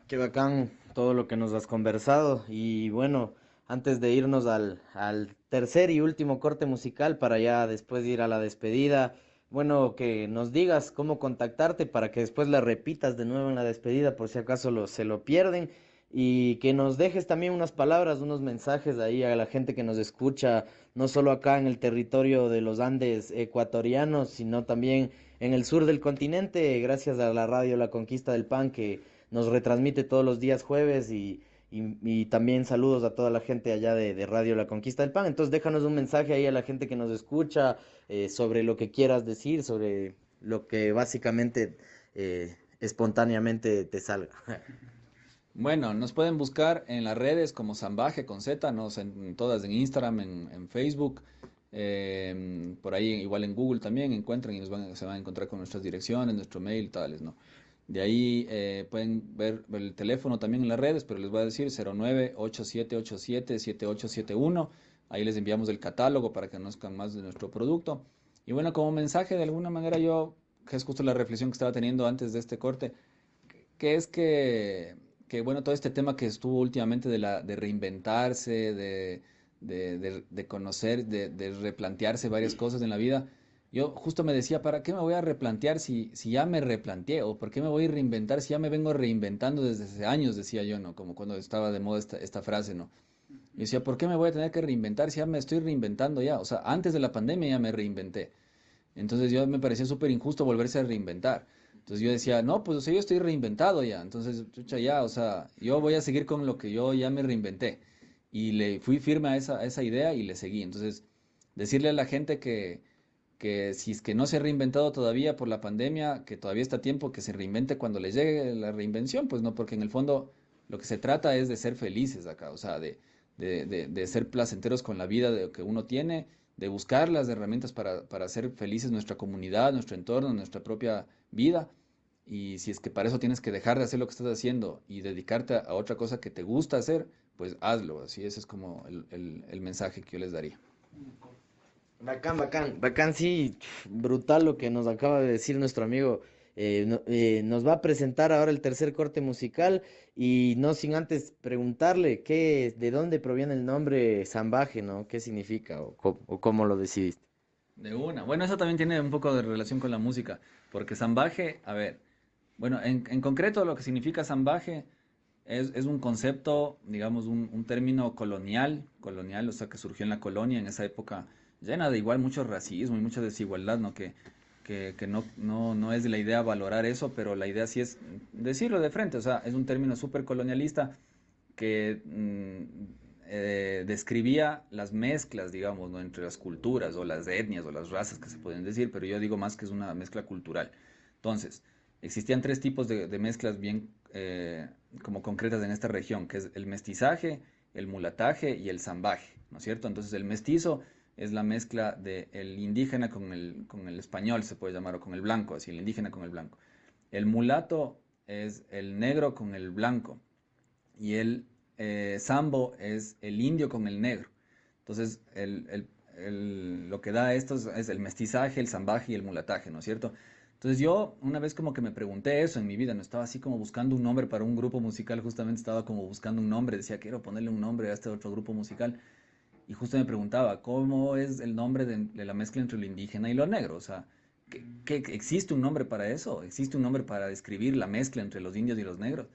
Qué bacán todo lo que nos has conversado. Y bueno, antes de irnos al tercer y último corte musical para ya después ir a la despedida, bueno, que nos digas cómo contactarte para que después la repitas de nuevo en la despedida por si acaso se lo pierden. Y que nos dejes también unas palabras, unos mensajes ahí a la gente que nos escucha, no solo acá en el territorio de los Andes ecuatorianos, sino también en el sur del continente, gracias a la radio La Conquista del Pan que nos retransmite todos los días jueves y también saludos a toda la gente allá de Radio La Conquista del Pan. Entonces déjanos un mensaje ahí a la gente que nos escucha sobre lo que quieras decir, sobre lo que básicamente espontáneamente te salga. Bueno, nos pueden buscar en las redes como Sambaje con Z, ¿no? En todas, en Instagram, en Facebook, por ahí igual en Google también encuentran y se van a encontrar con nuestras direcciones, nuestro mail, tales, ¿no? De ahí pueden ver el teléfono también en las redes, pero les voy a decir 0987877871. Ahí les enviamos el catálogo para que conozcan más de nuestro producto. Y bueno, como mensaje, de alguna manera que es justo la reflexión que estaba teniendo antes de este corte, que es que bueno, todo este tema que estuvo últimamente de reinventarse, de conocer, de replantearse varias cosas en la vida. Yo justo me decía, ¿para qué me voy a replantear si ya me replanteé? ¿O por qué me voy a reinventar si ya me vengo reinventando desde hace años? Decía yo, ¿no? Como cuando estaba de moda esta frase, ¿no? Y decía, ¿por qué me voy a tener que reinventar si ya me estoy reinventando ya? O sea, antes de la pandemia ya me reinventé. Entonces yo me parecía súper injusto volverse a reinventar. Entonces yo decía, no, pues o sea, yo estoy reinventado ya. Entonces, chucha, ya, o sea, yo voy a seguir con lo que yo ya me reinventé. Y le fui firme a esa idea y le seguí. Entonces, decirle a la gente que si es que no se ha reinventado todavía por la pandemia, que todavía está a tiempo, que se reinvente cuando le llegue la reinvención, pues no, porque en el fondo lo que se trata es de ser felices acá, o sea, de ser placenteros con la vida que uno tiene, de buscar las herramientas para hacer felices nuestra comunidad, nuestro entorno, nuestra propia vida. Y si es que para eso tienes que dejar de hacer lo que estás haciendo y dedicarte a otra cosa que te gusta hacer, pues hazlo. Así ese es como el mensaje que yo les daría. Bacán, bacán, bacán, sí, brutal lo que nos acaba de decir nuestro amigo. Nos va a presentar ahora el tercer corte musical y no sin antes preguntarle de dónde proviene el nombre Sambaje, ¿no? ¿Qué significa o cómo lo decidiste? De una. Bueno, eso también tiene un poco de relación con la música, porque Sambaje, a ver, bueno, en concreto lo que significa Sambaje es un concepto, digamos, un término colonial, o sea, que surgió en la colonia en esa época llena de igual mucho racismo y mucha desigualdad, ¿no? Que no es de la idea valorar eso, pero la idea sí es decirlo de frente, o sea, es un término súper colonialista que describía las mezclas, digamos, ¿no? Entre las culturas o las etnias o las razas que se pueden decir, pero yo digo más que es una mezcla cultural. Entonces, existían tres tipos de mezclas bien como concretas en esta región, que es el mestizaje, el mulataje y el zambaje, ¿no es cierto? Entonces, el mestizo es la mezcla del indígena con el español, se puede llamar, o con el blanco, así, el indígena con el blanco. El mulato es el negro con el blanco, y el sambo es el indio con el negro. Entonces, lo que da esto es el mestizaje, el zambaje y el mulataje, ¿no es cierto? Entonces yo una vez como que me pregunté eso en mi vida, no estaba así como buscando un nombre para un grupo musical, justamente estaba como buscando un nombre, decía, quiero ponerle un nombre a este otro grupo musical. Y justo me preguntaba, ¿cómo es el nombre de la mezcla entre lo indígena y lo negro? O sea, ¿existe un nombre para eso? ¿Existe un nombre para describir la mezcla entre los indios y los negros?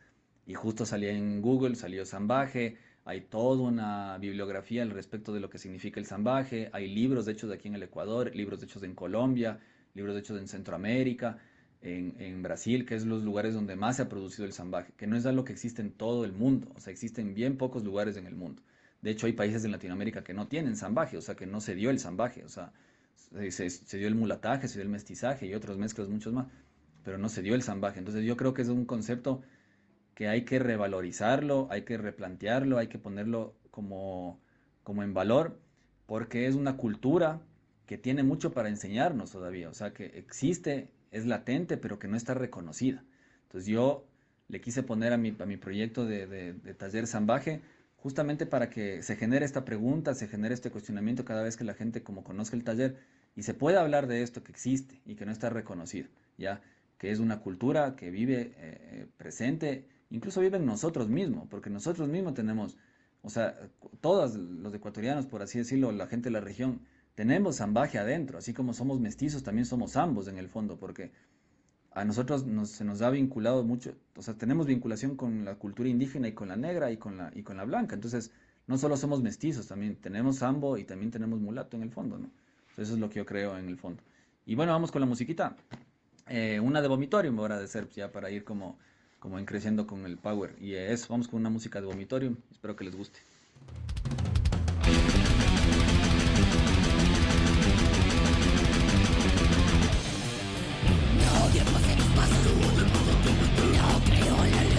Y justo salía en Google, salió Sambaje, hay toda una bibliografía al respecto de lo que significa el Sambaje, hay libros hechos aquí en el Ecuador, libros hechos en Colombia, libros hechos en Centroamérica, en Brasil, que es los lugares donde más se ha producido el Sambaje, que no es algo que existe en todo el mundo, o sea, existen bien pocos lugares en el mundo. De hecho, hay países en Latinoamérica que no tienen Sambaje, o sea, que no se dio el Sambaje, o sea, se dio el mulataje, se dio el mestizaje y otras mezclas, muchos más, pero no se dio el Sambaje. Entonces yo creo que es un concepto que hay que revalorizarlo, hay que replantearlo, hay que ponerlo como en valor, porque es una cultura que tiene mucho para enseñarnos todavía, o sea, que existe, es latente, pero que no está reconocida. Entonces yo le quise poner a mi proyecto de taller Sambaje, justamente para que se genere esta pregunta, se genere este cuestionamiento cada vez que la gente como conozca el taller y se pueda hablar de esto que existe y que no está reconocido, ya que es una cultura que vive presente, incluso vive en nosotros mismos, porque nosotros mismos tenemos, o sea, todos los ecuatorianos, por así decirlo, la gente de la región, tenemos Sambaje adentro, así como somos mestizos, también somos ambos en el fondo, porque a nosotros se nos ha vinculado mucho, o sea, tenemos vinculación con la cultura indígena y con la negra y con la blanca. Entonces, no solo somos mestizos, también tenemos sambo y también tenemos mulato en el fondo, ¿no? Entonces, eso es lo que yo creo en el fondo. Y bueno, vamos con la musiquita. Una de Vomitorium, ahora de ser ya para ir como creciendo con el power. Y eso, vamos con una música de Vomitorium. Espero que les guste. No creo en la ley.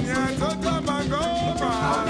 Nyatota Mangoma.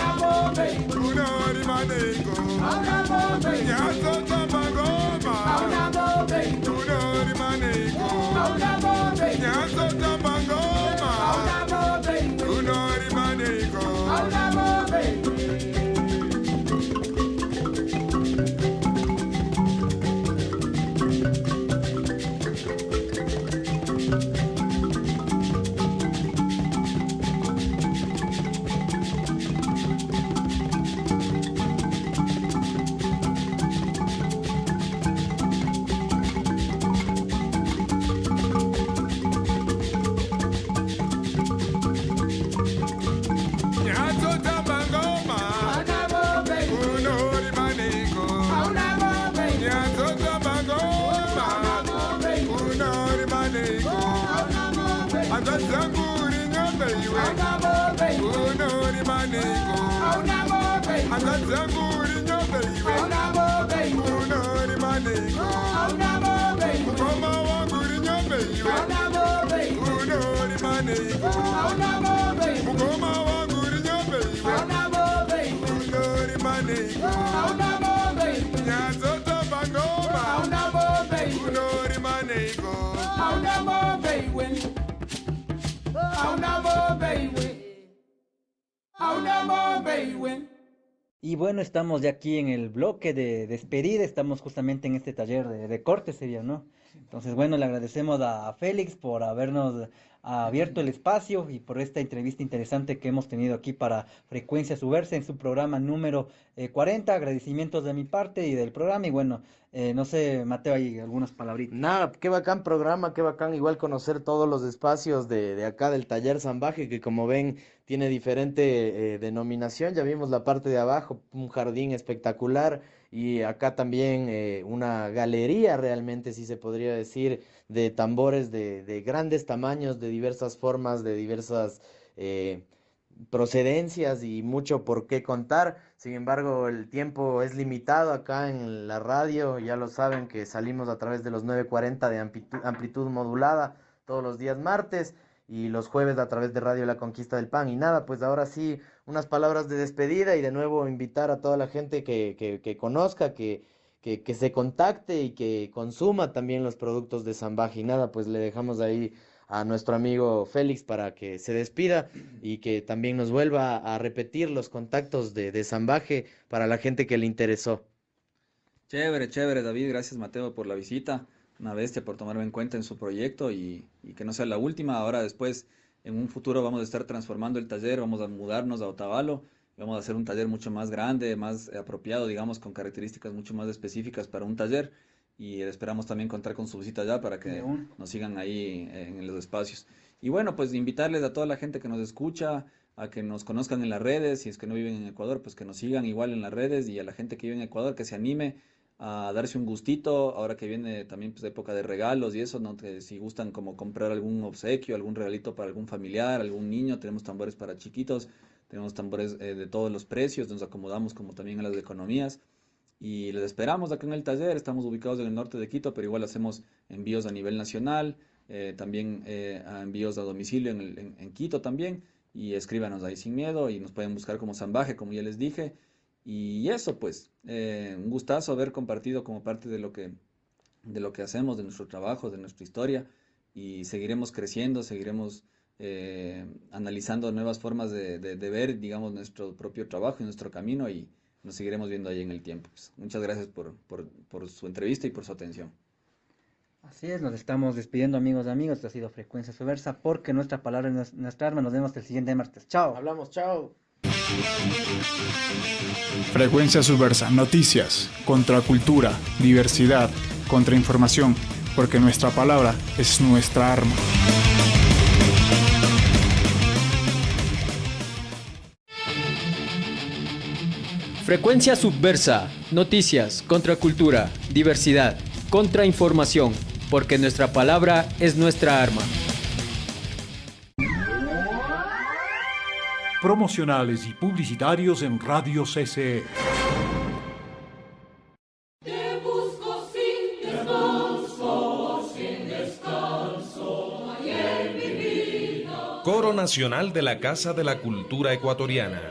Y bueno, estamos ya aquí en el bloque de despedida, estamos justamente en este taller de corte sería, ¿no? Entonces, bueno, le agradecemos a Félix por habernos abierto el espacio y por esta entrevista interesante que hemos tenido aquí para Frecuencia Subversa en su programa número 40. Agradecimientos de mi parte y del programa. Y bueno, no sé, Mateo, hay algunas palabritas. Nada, qué bacán programa, qué bacán igual conocer todos los espacios de acá del Taller Sambaje, que como ven tiene diferente denominación. Ya vimos la parte de abajo, un jardín espectacular, y acá también una galería realmente, si se podría decir, de tambores de grandes tamaños, de diversas formas, de diversas procedencias y mucho por qué contar. Sin embargo, el tiempo es limitado acá en la radio. Ya lo saben que salimos a través de los 940 de amplitud modulada todos los días martes y los jueves a través de Radio La Conquista del Pan. Y nada, pues ahora sí, unas palabras de despedida y de nuevo invitar a toda la gente que conozca, que se contacte y que consuma también los productos de Sambaje. Y nada, pues le dejamos ahí a nuestro amigo Félix para que se despida y que también nos vuelva a repetir los contactos de Sambaje para la gente que le interesó. Chévere, chévere, David. Gracias, Mateo, por la visita. Una bestia por tomarme en cuenta en su proyecto y que no sea la última. Ahora después, en un futuro, vamos a estar transformando el taller, vamos a mudarnos a Otavalo. Vamos a hacer un taller mucho más grande, más apropiado, digamos, con características mucho más específicas para un taller. Y esperamos también contar con su visita allá para que nos sigan ahí en los espacios. Y bueno, pues invitarles a toda la gente que nos escucha a que nos conozcan en las redes. Si es que no viven en Ecuador, pues que nos sigan igual en las redes. Y a la gente que vive en Ecuador, que se anime a darse un gustito. Ahora que viene también pues época de regalos y eso, ¿no? Que si gustan como comprar algún obsequio, algún regalito para algún familiar, algún niño. Tenemos tambores para chiquitos. Tenemos tambores de todos los precios, nos acomodamos como también a las economías y les esperamos acá en el taller. Estamos ubicados en el norte de Quito, pero igual hacemos envíos a nivel nacional, también a envíos a domicilio en Quito también, y escríbanos ahí sin miedo y nos pueden buscar como Sambaje, como ya les dije. Y eso pues, un gustazo haber compartido como parte de lo que hacemos, de nuestro trabajo, de nuestra historia, y seguiremos creciendo, seguiremos analizando nuevas formas de ver, digamos, nuestro propio trabajo y nuestro camino, y nos seguiremos viendo ahí en el tiempo. Pues, muchas gracias por su entrevista y por su atención. Así es, nos estamos despidiendo, amigos y amigos. Esto ha sido Frecuencia Subversa, porque nuestra palabra es nuestra arma. Nos vemos el siguiente martes. Chao. Hablamos, chao. Frecuencia Subversa, noticias, contracultura, diversidad, contrainformación, porque nuestra palabra es nuestra arma. Frecuencia Subversa, noticias, contracultura, diversidad, contrainformación, porque nuestra palabra es nuestra arma. Promocionales y publicitarios en Radio CCE. Coro Nacional de la Casa de la Cultura Ecuatoriana,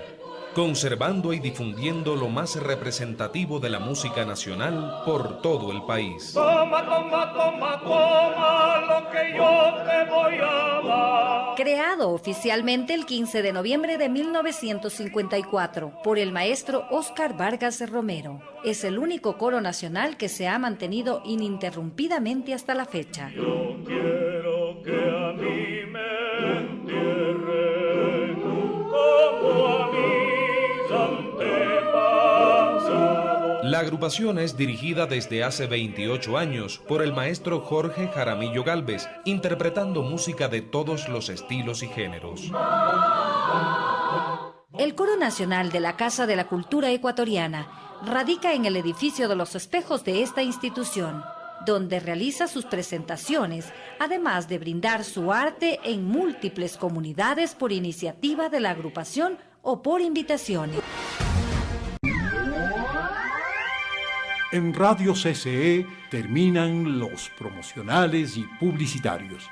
conservando y difundiendo lo más representativo de la música nacional por todo el país. Toma, toma, toma, toma lo que yo te voy a dar. Creado oficialmente el 15 de noviembre de 1954 por el maestro Óscar Vargas Romero. Es el único coro nacional que se ha mantenido ininterrumpidamente hasta la fecha. Yo quiero que a mí me entierren como a mis antepasados. La agrupación es dirigida desde hace 28 años por el maestro Jorge Jaramillo Gálvez, interpretando música de todos los estilos y géneros. El Coro Nacional de la Casa de la Cultura Ecuatoriana radica en el edificio de los espejos de esta institución, donde realiza sus presentaciones, además de brindar su arte en múltiples comunidades por iniciativa de la agrupación o por invitaciones. En Radio CCE terminan los promocionales y publicitarios.